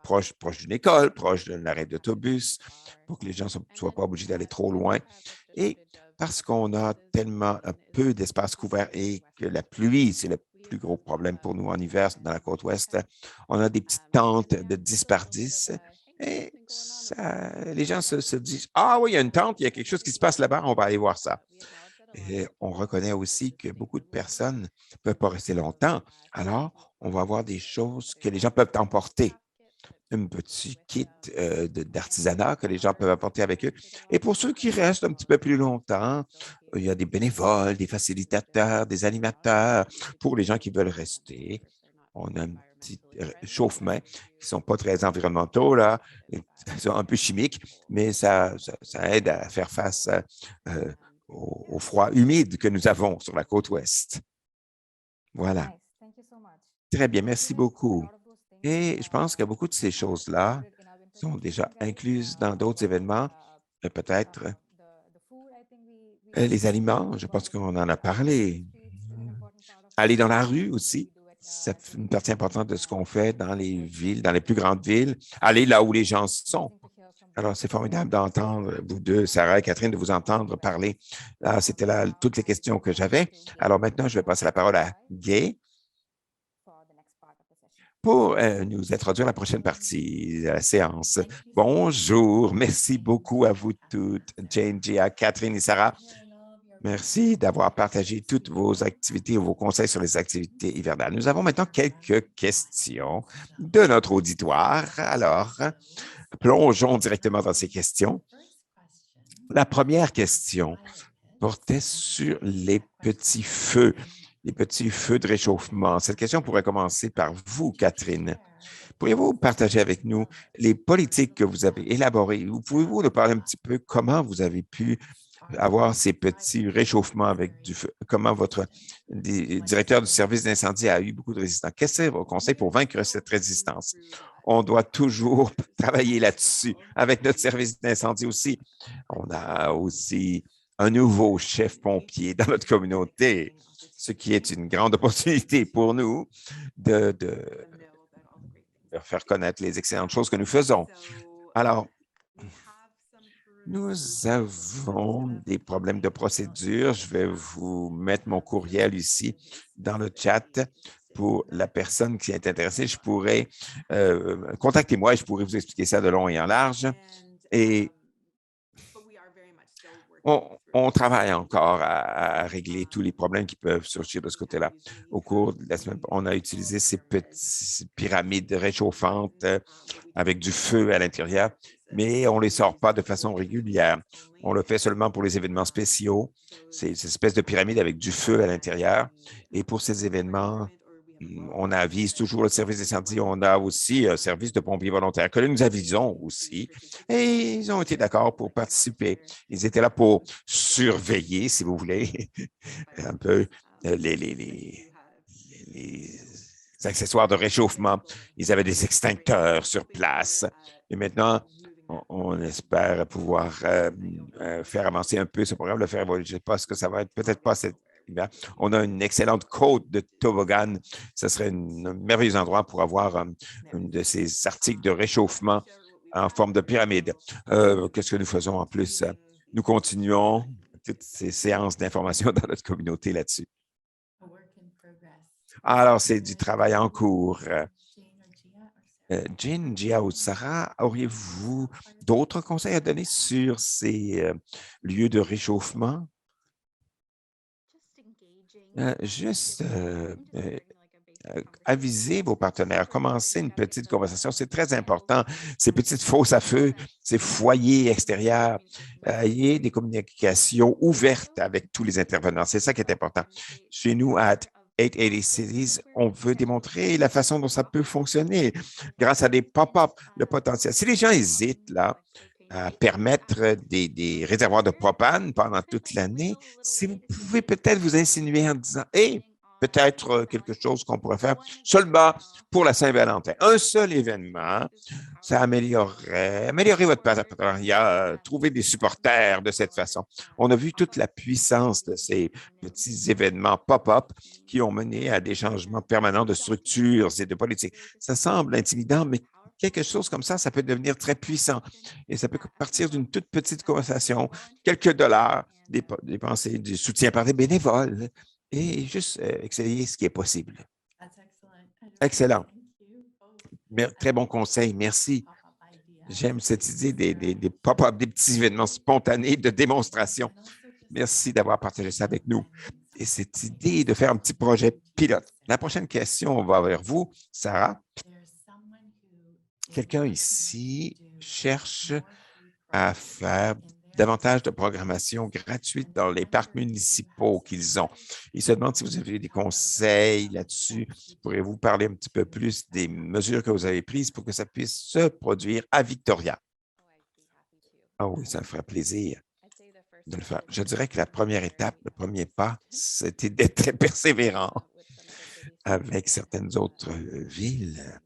proche d'une école, proche d'un arrêt d'autobus, pour que les gens ne soient pas obligés d'aller trop loin. Et parce qu'on a tellement un peu d'espace couvert et que la pluie, c'est le plus gros problème pour nous en hiver dans la côte ouest, on a des petites tentes de 10 par 10 et les gens se disent « Ah oui, il y a une tente, il y a quelque chose qui se passe là-bas, on va aller voir ça. » Et on reconnaît aussi que beaucoup de personnes ne peuvent pas rester longtemps. Alors, on va avoir des choses que les gens peuvent emporter. Un petit kit d'artisanat que les gens peuvent apporter avec eux. Et pour ceux qui restent un petit peu plus longtemps, il y a des bénévoles, des facilitateurs, des animateurs. Pour les gens qui veulent rester, on a un petit chauffe-main qui ne sont pas très environnementaux, là, ils sont un peu chimiques, mais ça aide à faire face au froid humide que nous avons sur la côte ouest. Voilà. Très bien, merci beaucoup. Et je pense que beaucoup de ces choses-là sont déjà incluses dans d'autres événements, peut-être les aliments, je pense qu'on en a parlé. Aller dans la rue aussi, c'est une partie importante de ce qu'on fait dans les villes, dans les plus grandes villes, aller là où les gens sont. Alors, c'est formidable d'entendre vous deux, Sarah et Catherine, de vous entendre parler. C'était là toutes les questions que j'avais. Alors maintenant, je vais passer la parole à Gay pour nous introduire la prochaine partie de la séance. Bonjour, merci beaucoup à vous toutes, Jane, Gia, Catherine et Sarah. Merci d'avoir partagé toutes vos activités ou vos conseils sur les activités hivernales. Nous avons maintenant quelques questions de notre auditoire. Alors, plongeons directement dans ces questions. La première question portait sur les petits feux de réchauffement. Cette question pourrait commencer par vous, Catherine. Pourriez-vous partager avec nous les politiques que vous avez élaborées? Pouvez-vous nous parler un petit peu comment vous avez pu avoir ces petits réchauffements avec du feu? Comment votre directeur du service d'incendie a eu beaucoup de résistance? Quels sont vos conseils pour vaincre cette résistance? On doit toujours travailler là-dessus avec notre service d'incendie aussi. On a aussi un nouveau chef pompier dans notre communauté, ce qui est une grande opportunité pour nous de faire connaître les excellentes choses que nous faisons. Alors, nous avons des problèmes de procédure. Je vais vous mettre mon courriel ici dans le chat pour la personne qui est intéressée. Je pourrais contactez-moi et je pourrais vous expliquer ça de long et en large. Et on travaille encore à régler tous les problèmes qui peuvent surgir de ce côté-là. Au cours de la semaine, on a utilisé ces petites pyramides réchauffantes avec du feu à l'intérieur, mais on ne les sort pas de façon régulière. On le fait seulement pour les événements spéciaux, ces espèces de pyramides avec du feu à l'intérieur. Et pour ces événements, on avise toujours le service d'incendie. On a aussi un service de pompiers volontaires que nous avisons aussi. Et ils ont été d'accord pour participer. Ils étaient là pour surveiller, si vous voulez, un peu les accessoires de réchauffement. Ils avaient des extincteurs sur place. Et maintenant, on espère pouvoir faire avancer un peu ce programme, le faire évoluer. Je ne sais pas ce que ça va être, peut-être pas cette on a une excellente côte de toboggan. Ce serait un merveilleux endroit pour avoir un de ces articles de réchauffement en forme de pyramide. Qu'est-ce que nous faisons en plus? Nous continuons toutes ces séances d'information dans notre communauté là-dessus. Alors, c'est du travail en cours. Jane, Gia ou Sarah, auriez-vous d'autres conseils à donner sur ces lieux de réchauffement? Aviser vos partenaires, commencer une petite conversation, c'est très important. Ces petites fosses à feu, ces foyers extérieurs, ayez des communications ouvertes avec tous les intervenants. C'est ça qui est important. Chez nous, à 880 Cities, on veut démontrer la façon dont ça peut fonctionner grâce à des pop-up, le potentiel. Si les gens hésitent là, à permettre des réservoirs de propane pendant toute l'année, si vous pouvez peut-être vous insinuer en disant, hey, peut-être quelque chose qu'on pourrait faire seulement pour la Saint-Valentin. Un seul événement, ça améliorerait votre partenariat, trouver des supporters de cette façon. On a vu toute la puissance de ces petits événements pop-up qui ont mené à des changements permanents de structures et de politiques. Ça semble intimidant, mais quelque chose comme ça peut devenir très puissant. Et ça peut partir d'une toute petite conversation, quelques dollars dépensés, du soutien par des bénévoles, et juste essayer ce qui est possible. Excellent. Très bon conseil, merci. J'aime cette idée des pop-up, des petits événements spontanés de démonstration. Merci d'avoir partagé ça avec nous. Et cette idée de faire un petit projet pilote. La prochaine question va vers vous, Sarah. Quelqu'un ici cherche à faire davantage de programmation gratuite dans les parcs municipaux qu'ils ont. Il se demande si vous avez des conseils là-dessus. Pourriez-vous parler un petit peu plus des mesures que vous avez prises pour que ça puisse se produire à Victoria? Ah oui, ça me ferait plaisir de le faire. Je dirais que la première étape, le premier pas, c'était d'être très persévérant avec certaines autres villes.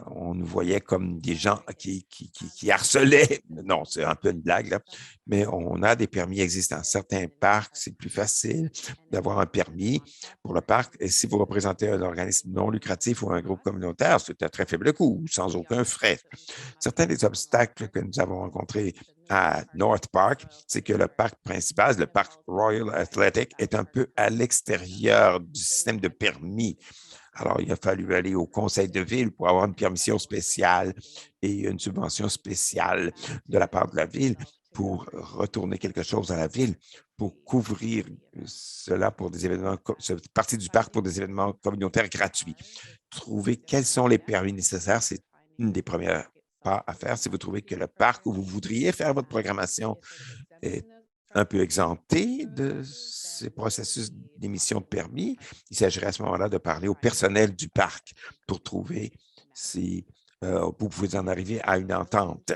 on nous voyait comme des gens qui harcelaient. Non, c'est un peu une blague, là, mais on a des permis existants. Certains parcs, c'est plus facile d'avoir un permis pour le parc. Et si vous représentez un organisme non lucratif ou un groupe communautaire, c'est un très faible coût, sans aucun frais. Certains des obstacles que nous avons rencontrés à North Park, c'est que le parc principal, le parc Royal Athletic, est un peu à l'extérieur du système de permis. Alors, il a fallu aller au conseil de ville pour avoir une permission spéciale et une subvention spéciale de la part de la ville pour retourner quelque chose à la ville, pour couvrir cela pour des événements, cette partie du parc pour des événements communautaires gratuits. Trouver quels sont les permis nécessaires, c'est une des premières pas à faire si vous trouvez que le parc où vous voudriez faire votre programmation est un peu exempté de ces processus d'émission de permis. Il s'agirait à ce moment-là de parler au personnel du parc pour trouver si vous pouvez en arriver à une entente.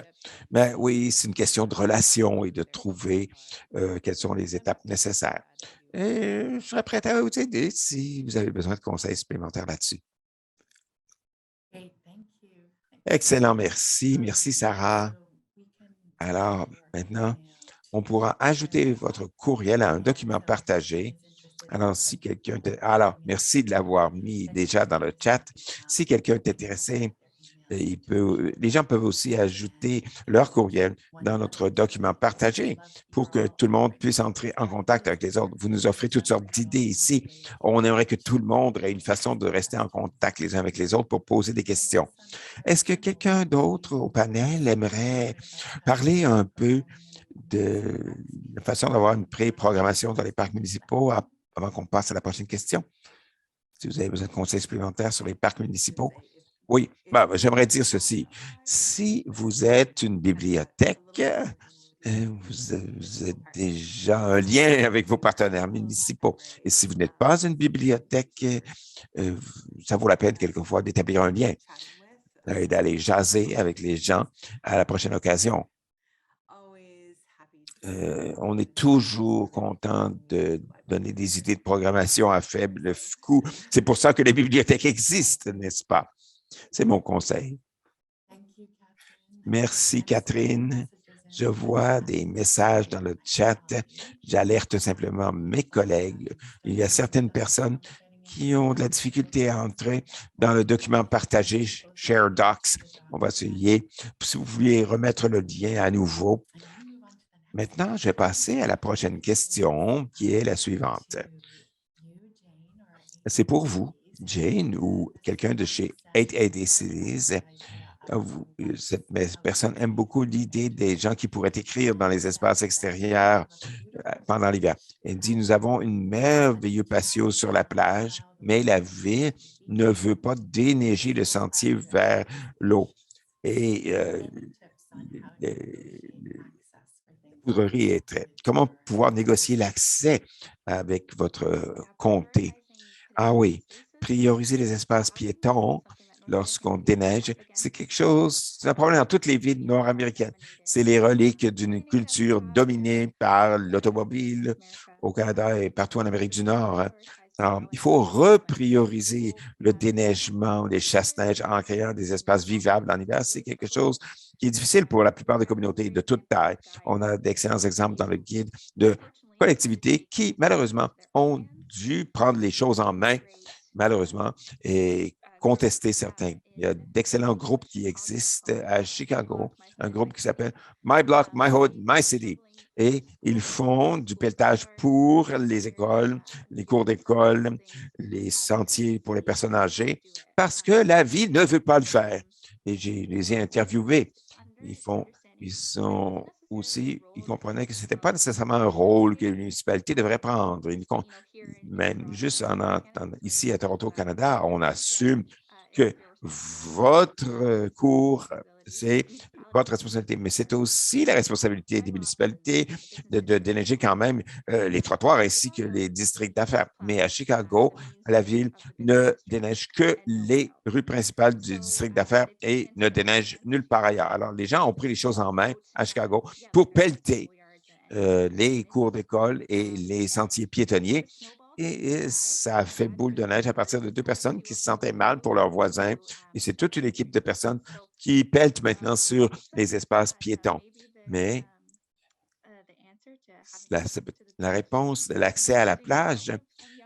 Mais oui, c'est une question de relation et de trouver quelles sont les étapes nécessaires. Et je serais prête à vous aider si vous avez besoin de conseils supplémentaires là-dessus. Excellent, merci. Merci, Sarah. Alors, maintenant, on pourra ajouter votre courriel à un document partagé. Alors, si quelqu'un... Alors, merci de l'avoir mis déjà dans le chat. Si quelqu'un est intéressé, les gens peuvent aussi ajouter leur courriel dans notre document partagé pour que tout le monde puisse entrer en contact avec les autres. Vous nous offrez toutes sortes d'idées ici. On aimerait que tout le monde ait une façon de rester en contact les uns avec les autres pour poser des questions. Est-ce que quelqu'un d'autre au panel aimerait parler un peu de la façon d'avoir une pré-programmation dans les parcs municipaux avant qu'on passe à la prochaine question? Si vous avez besoin de conseils supplémentaires sur les parcs municipaux. Oui, j'aimerais dire ceci. Si vous êtes une bibliothèque, vous êtes déjà un lien avec vos partenaires municipaux. Et si vous n'êtes pas une bibliothèque, ça vaut la peine quelquefois d'établir un lien et d'aller jaser avec les gens à la prochaine occasion. On est toujours content de donner des idées de programmation à faible coût. C'est pour ça que les bibliothèques existent, n'est-ce pas? C'est mon conseil. Merci, Catherine. Je vois des messages dans le chat. J'alerte simplement mes collègues. Il y a certaines personnes qui ont de la difficulté à entrer dans le document partagé Share Docs. On va essayer. Si vous voulez remettre le lien à nouveau. Maintenant, je vais passer à la prochaine question qui est la suivante. C'est pour vous, Jane, ou quelqu'un de chez 880 Cities. Cette personne aime beaucoup l'idée des gens qui pourraient écrire dans les espaces extérieurs pendant l'hiver. Elle dit, nous avons une merveilleuse patio sur la plage, mais la ville ne veut pas déneiger le sentier vers l'eau. Et comment pouvoir négocier l'accès avec votre comté? Ah oui, prioriser les espaces piétons lorsqu'on déneige, c'est quelque chose, c'est un problème dans toutes les villes nord-américaines. C'est les reliques d'une culture dominée par l'automobile au Canada et partout en Amérique du Nord. Alors, il faut reprioriser le déneigement, les chasse-neige en créant des espaces vivables en hiver. C'est quelque chose qui est difficile pour la plupart des communautés de toute taille. On a d'excellents exemples dans le guide de collectivités qui, malheureusement, ont dû prendre les choses en main, malheureusement, et contester certains. Il y a d'excellents groupes qui existent à Chicago, un groupe qui s'appelle My Block, My Hood, My City. Et ils font du pelletage pour les écoles, les cours d'école, les sentiers pour les personnes âgées, parce que la ville ne veut pas le faire. Et je les ai interviewés. Ils sont aussi, ils comprenaient que ce n'était pas nécessairement un rôle que les municipalités devraient prendre. Même juste ici à Toronto, Canada, on assume que votre cours, c'est votre responsabilité, mais c'est aussi la responsabilité des municipalités de déneiger quand même les trottoirs ainsi que les districts d'affaires. Mais à Chicago, la ville ne déneige que les rues principales du district d'affaires et ne déneige nulle part ailleurs. Alors, les gens ont pris les choses en main à Chicago pour pelleter les cours d'école et les sentiers piétonniers Et ça fait boule de neige à partir de deux personnes qui se sentaient mal pour leurs voisins. Et c'est toute une équipe de personnes qui pèlent maintenant sur les espaces piétons. Mais la, la réponse de l'accès à la plage,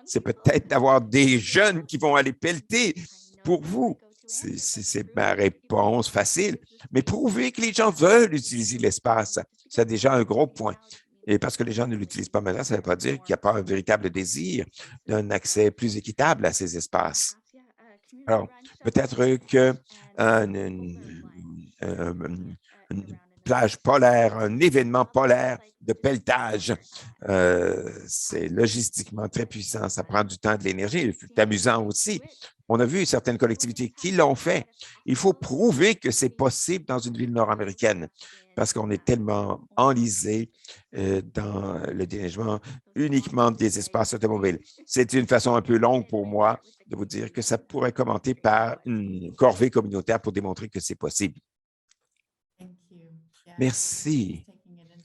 c'est peut-être d'avoir des jeunes qui vont aller pelleter pour vous. C'est ma réponse facile. Mais prouver que les gens veulent utiliser l'espace, c'est déjà un gros point. Et parce que les gens ne l'utilisent pas maintenant, ça ne veut pas dire qu'il n'y a pas un véritable désir d'un accès plus équitable à ces espaces. Alors, peut-être que une plage polaire, un événement polaire de pelletage, c'est logistiquement très puissant. Ça prend du temps et de l'énergie. C'est amusant aussi. On a vu certaines collectivités qui l'ont fait. Il faut prouver que c'est possible dans une ville nord-américaine parce qu'on est tellement enlisé dans le déneigement uniquement des espaces automobiles. C'est une façon un peu longue pour moi de vous dire que ça pourrait commenter par une corvée communautaire pour démontrer que c'est possible. Merci.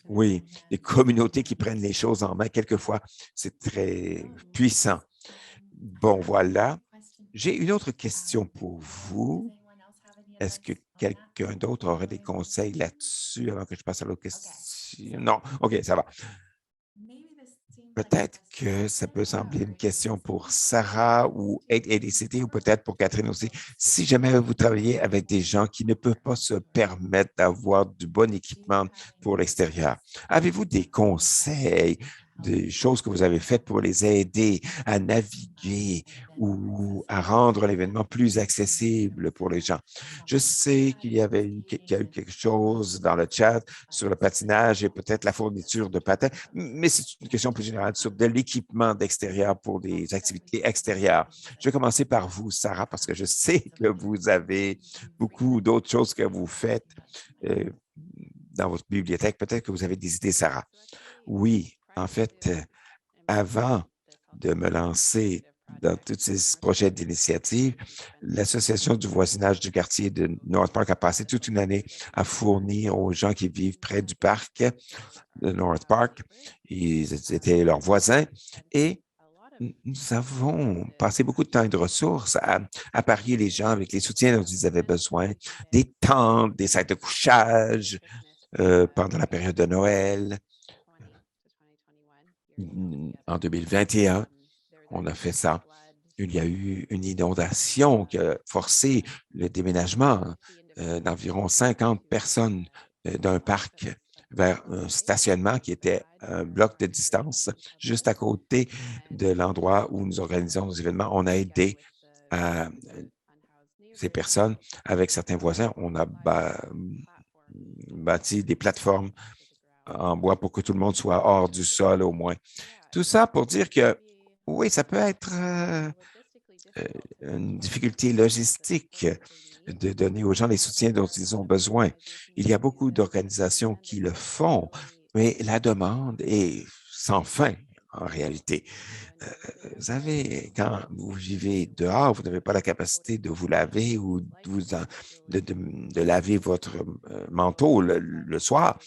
Oui, les communautés qui prennent les choses en main, quelquefois, c'est très puissant. Bon, voilà. J'ai une autre question pour vous. Est-ce que quelqu'un d'autre aurait des conseils là-dessus avant que je passe à l'autre question? Non, OK, ça va. Peut-être que ça peut sembler une question pour Sarah ou ADCT ou peut-être pour Catherine aussi. Si jamais vous travaillez avec des gens qui ne peuvent pas se permettre d'avoir du bon équipement pour l'extérieur, avez-vous des conseils, des choses que vous avez faites pour les aider à naviguer ou à rendre l'événement plus accessible pour les gens? Je sais qu'il y a eu quelque chose dans le chat sur le patinage et peut-être la fourniture de patins, mais c'est une question plus générale sur de l'équipement d'extérieur pour des activités extérieures. Je vais commencer par vous, Sarah, parce que je sais que vous avez beaucoup d'autres choses que vous faites dans votre bibliothèque. Peut-être que vous avez des idées, Sarah. Oui, en fait, avant de me lancer dans tous ces projets d'initiative, l'Association du voisinage du quartier de North Park a passé toute une année à fournir aux gens qui vivent près du parc de North Park. Ils étaient leurs voisins et nous avons passé beaucoup de temps et de ressources à parier les gens avec les soutiens dont ils avaient besoin, des tentes, des sacs de couchage pendant la période de Noël. En 2021, on a fait ça. Il y a eu une inondation qui a forcé le déménagement d'environ 50 personnes d'un parc vers un stationnement qui était un bloc de distance juste à côté de l'endroit où nous organisons nos événements. On a aidé ces personnes avec certains voisins. On a bâti des plateformes en bois pour que tout le monde soit hors du sol au moins. Tout ça pour dire que oui, ça peut être une difficulté logistique de donner aux gens les soutiens dont ils ont besoin. Il y a beaucoup d'organisations qui le font, mais la demande est sans fin en réalité. Vous savez, quand vous vivez dehors, vous n'avez pas la capacité de vous laver ou de laver votre manteau le soir.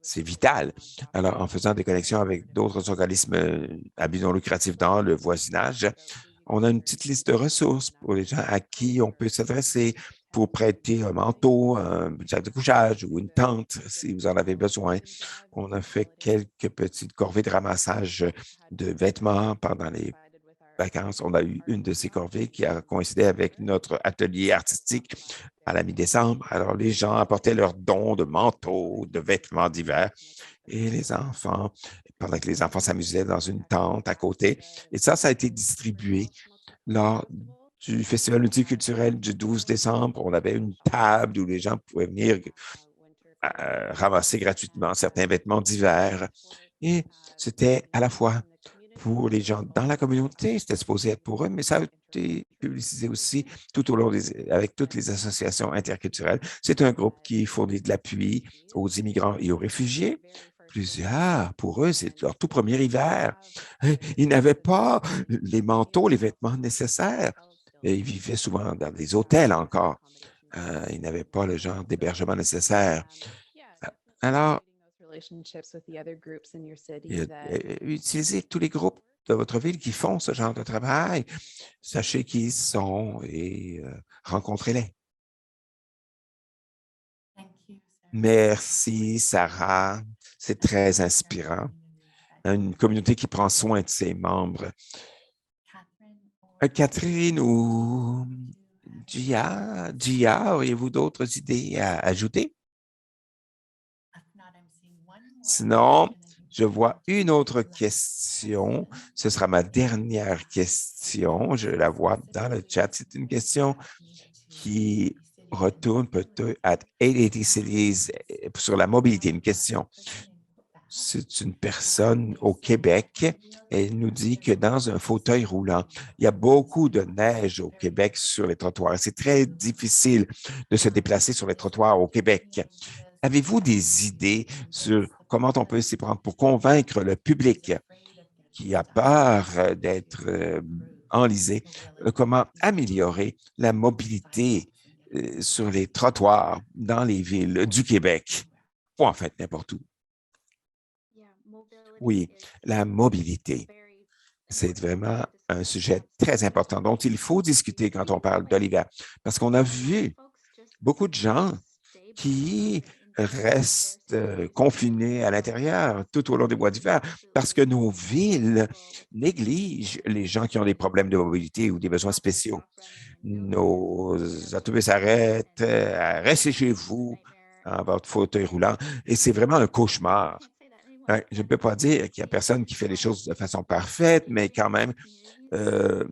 C'est vital. Alors, en faisant des connexions avec d'autres organismes à but non lucratif dans le voisinage, on a une petite liste de ressources pour les gens à qui on peut s'adresser pour prêter un manteau, un sac de couchage ou une tente si vous en avez besoin. On a fait quelques petites corvées de ramassage de vêtements pendant les vacances. On a eu une de ces corvées qui a coïncidé avec notre atelier artistique à la mi-décembre. Alors, les gens apportaient leurs dons de manteaux, de vêtements d'hiver et les enfants, pendant que les enfants s'amusaient dans une tente à côté. Et ça a été distribué lors du Festival multiculturel du 12 décembre. On avait une table où les gens pouvaient venir ramasser gratuitement certains vêtements d'hiver. Et c'était à la fois pour les gens dans la communauté, c'était supposé être pour eux, mais ça a été publicisé aussi tout au long avec toutes les associations interculturelles. C'est un groupe qui fournit de l'appui aux immigrants et aux réfugiés. Plusieurs, pour eux, c'est leur tout premier hiver. Ils n'avaient pas les manteaux, les vêtements nécessaires. Et ils vivaient souvent dans des hôtels encore. Ils n'avaient pas le genre d'hébergement nécessaire. Alors, utiliser tous les groupes de votre ville qui font ce genre de travail. Sachez qui ils sont et rencontrez-les. Merci, Sarah. C'est très inspirant. Une communauté qui prend soin de ses membres. Catherine ou Gia, auriez-vous d'autres idées à ajouter? Sinon, je vois une autre question. Ce sera ma dernière question. Je la vois dans le chat. C'est une question qui retourne peut-être à 880 Cities sur la mobilité. Une question. C'est une personne au Québec. Elle nous dit que dans un fauteuil roulant, il y a beaucoup de neige au Québec sur les trottoirs. C'est très difficile de se déplacer sur les trottoirs au Québec. Avez-vous des idées sur comment on peut s'y prendre pour convaincre le public qui a peur d'être enlisé, comment améliorer la mobilité sur les trottoirs dans les villes du Québec ou en fait n'importe où? Oui, la mobilité, c'est vraiment un sujet très important dont il faut discuter quand on parle de l'hiver, parce qu'on a vu beaucoup de gens qui restent confinés à l'intérieur tout au long des mois d'hiver parce que nos villes négligent les gens qui ont des problèmes de mobilité ou des besoins spéciaux. Nos autobus arrêtent, restez chez vous en votre fauteuil roulant et c'est vraiment un cauchemar. Je ne peux pas dire qu'il n'y a personne qui fait les choses de façon parfaite, mais quand même, euh,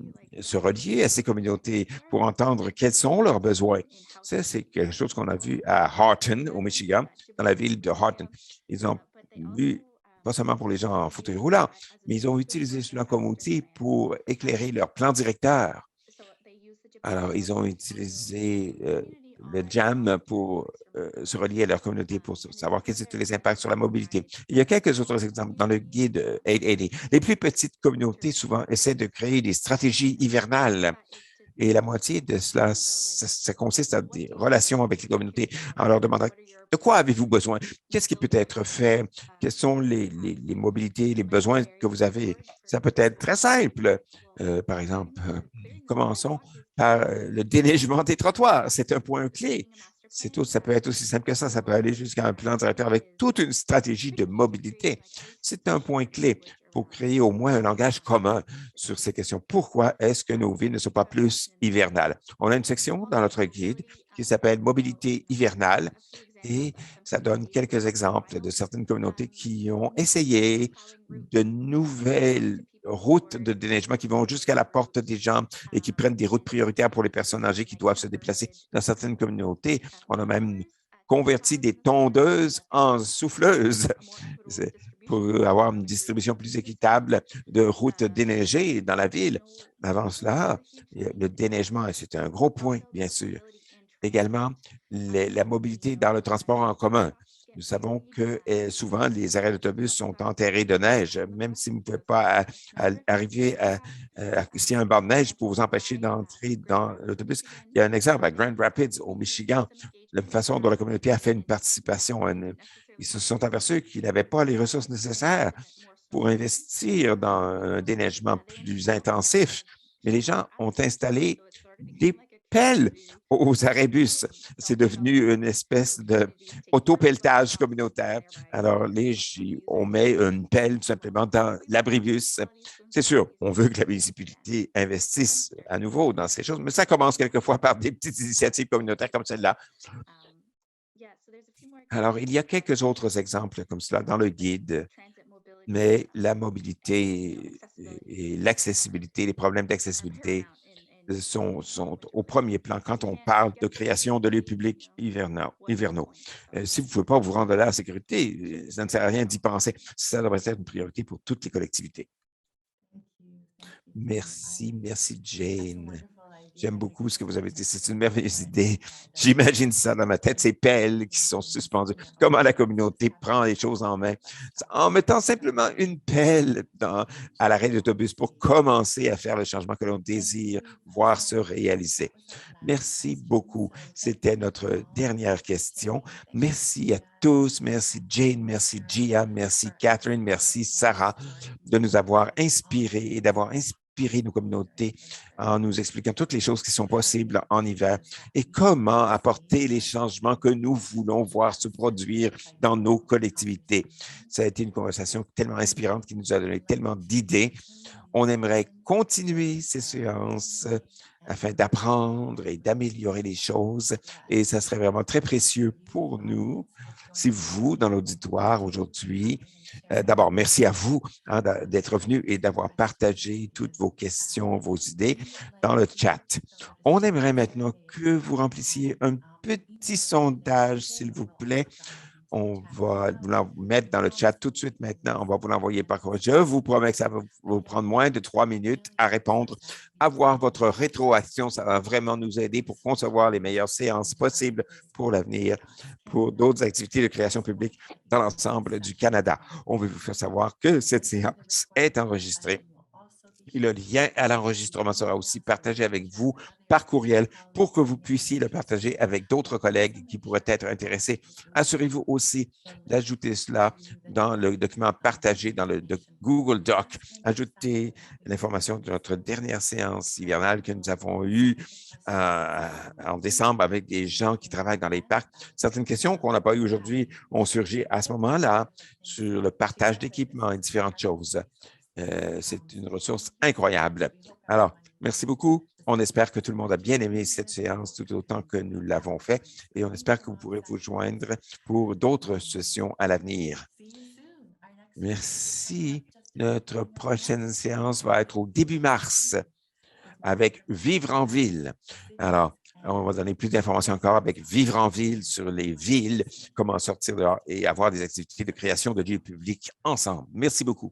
se relier à ces communautés pour entendre quels sont leurs besoins. Ça, c'est quelque chose qu'on a vu à Horton, au Michigan, dans la ville de Horton. Ils ont vu, pas seulement pour les gens en fauteuil roulant, mais ils ont utilisé cela comme outil pour éclairer leur plan directeur. Alors, ils ont utilisé le JAM pour se relier à leur communauté pour savoir quels étaient les impacts sur la mobilité. Il y a quelques autres exemples dans le guide 880. Les plus petites communautés souvent essaient de créer des stratégies hivernales et la moitié de cela, ça consiste à des relations avec les communautés en leur demandant de quoi avez-vous besoin? Qu'est-ce qui peut être fait? Quelles sont les mobilités, les besoins que vous avez? Ça peut être très simple. Par exemple, commençons par le déneigement des trottoirs. C'est un point clé. C'est tout, ça peut être aussi simple que ça peut aller jusqu'à un plan directeur avec toute une stratégie de mobilité. C'est un point clé pour créer au moins un langage commun sur ces questions. Pourquoi est-ce que nos villes ne sont pas plus hivernales? On a une section dans notre guide qui s'appelle Mobilité hivernale et ça donne quelques exemples de certaines communautés qui ont essayé de nouvelles routes de déneigement qui vont jusqu'à la porte des gens et qui prennent des routes prioritaires pour les personnes âgées qui doivent se déplacer. Dans certaines communautés, on a même converti des tondeuses en souffleuses pour avoir une distribution plus équitable de routes déneigées dans la ville. Avant cela, le déneigement, c'est un gros point, bien sûr. Également, la mobilité dans le transport en commun. Nous savons que souvent, les arrêts d'autobus sont enterrés de neige, même si vous ne pouvez pas arriver s'il y a un banc de neige pour vous empêcher d'entrer dans l'autobus. Il y a un exemple à Grand Rapids, au Michigan, la façon dont la communauté a fait une participation. Ils se sont aperçus qu'ils n'avaient pas les ressources nécessaires pour investir dans un déneigement plus intensif, mais les gens ont installé des pelles aux arrêts-bus. C'est devenu une espèce d'autopelletage communautaire. Alors, on met une pelle tout simplement dans l'abribus. C'est sûr, on veut que la municipalité investisse à nouveau dans ces choses, mais ça commence quelquefois par des petites initiatives communautaires comme celle-là. Alors, il y a quelques autres exemples comme cela dans le guide, mais la mobilité et l'accessibilité, les problèmes d'accessibilité sont au premier plan quand on parle de création de lieux publics hivernaux. Si vous ne pouvez pas vous rendre là à la sécurité, ça ne sert à rien d'y penser. Ça devrait être une priorité pour toutes les collectivités. Merci, merci Jane. J'aime beaucoup ce que vous avez dit. C'est une merveilleuse idée. J'imagine ça dans ma tête, ces pelles qui sont suspendues. Comment la communauté prend les choses en main en mettant simplement une pelle à l'arrêt d'autobus pour commencer à faire le changement que l'on désire voir se réaliser. Merci beaucoup. C'était notre dernière question. Merci à tous. Merci Jane, merci Gia, merci Catherine, merci Sarah de nous avoir inspirés et d'avoir inspiré nos communautés en nous expliquant toutes les choses qui sont possibles en hiver et comment apporter les changements que nous voulons voir se produire dans nos collectivités. Ça a été une conversation tellement inspirante qui nous a donné tellement d'idées. On aimerait continuer ces séances afin d'apprendre et d'améliorer les choses. Et ça serait vraiment très précieux pour nous si vous, dans l'auditoire aujourd'hui, d'abord, merci à vous d'être venu et d'avoir partagé toutes vos questions, vos idées dans le chat. On aimerait maintenant que vous remplissiez un petit sondage, s'il vous plaît. On va vous mettre dans le chat tout de suite maintenant. On va vous l'envoyer par courriel. Je vous promets que ça va vous prendre moins de 3 minutes à répondre. Avoir votre rétroaction, ça va vraiment nous aider pour concevoir les meilleures séances possibles pour l'avenir, pour d'autres activités de création publique dans l'ensemble du Canada. On veut vous faire savoir que cette séance est enregistrée. Et le lien à l'enregistrement sera aussi partagé avec vous par courriel pour que vous puissiez le partager avec d'autres collègues qui pourraient être intéressés. Assurez-vous aussi d'ajouter cela dans le document partagé dans le Google Doc. Ajoutez l'information de notre dernière séance hivernale que nous avons eue en décembre avec des gens qui travaillent dans les parcs. Certaines questions qu'on n'a pas eues aujourd'hui ont surgi à ce moment-là sur le partage d'équipements et différentes choses. C'est une ressource incroyable. Alors, merci beaucoup. On espère que tout le monde a bien aimé cette séance tout autant que nous l'avons fait et on espère que vous pourrez vous joindre pour d'autres sessions à l'avenir. Merci. Notre prochaine séance va être au début mars avec Vivre en ville. Alors, on va donner plus d'informations encore avec Vivre en ville sur les villes, comment sortir dehors et avoir des activités de création de lieux publics ensemble. Merci beaucoup.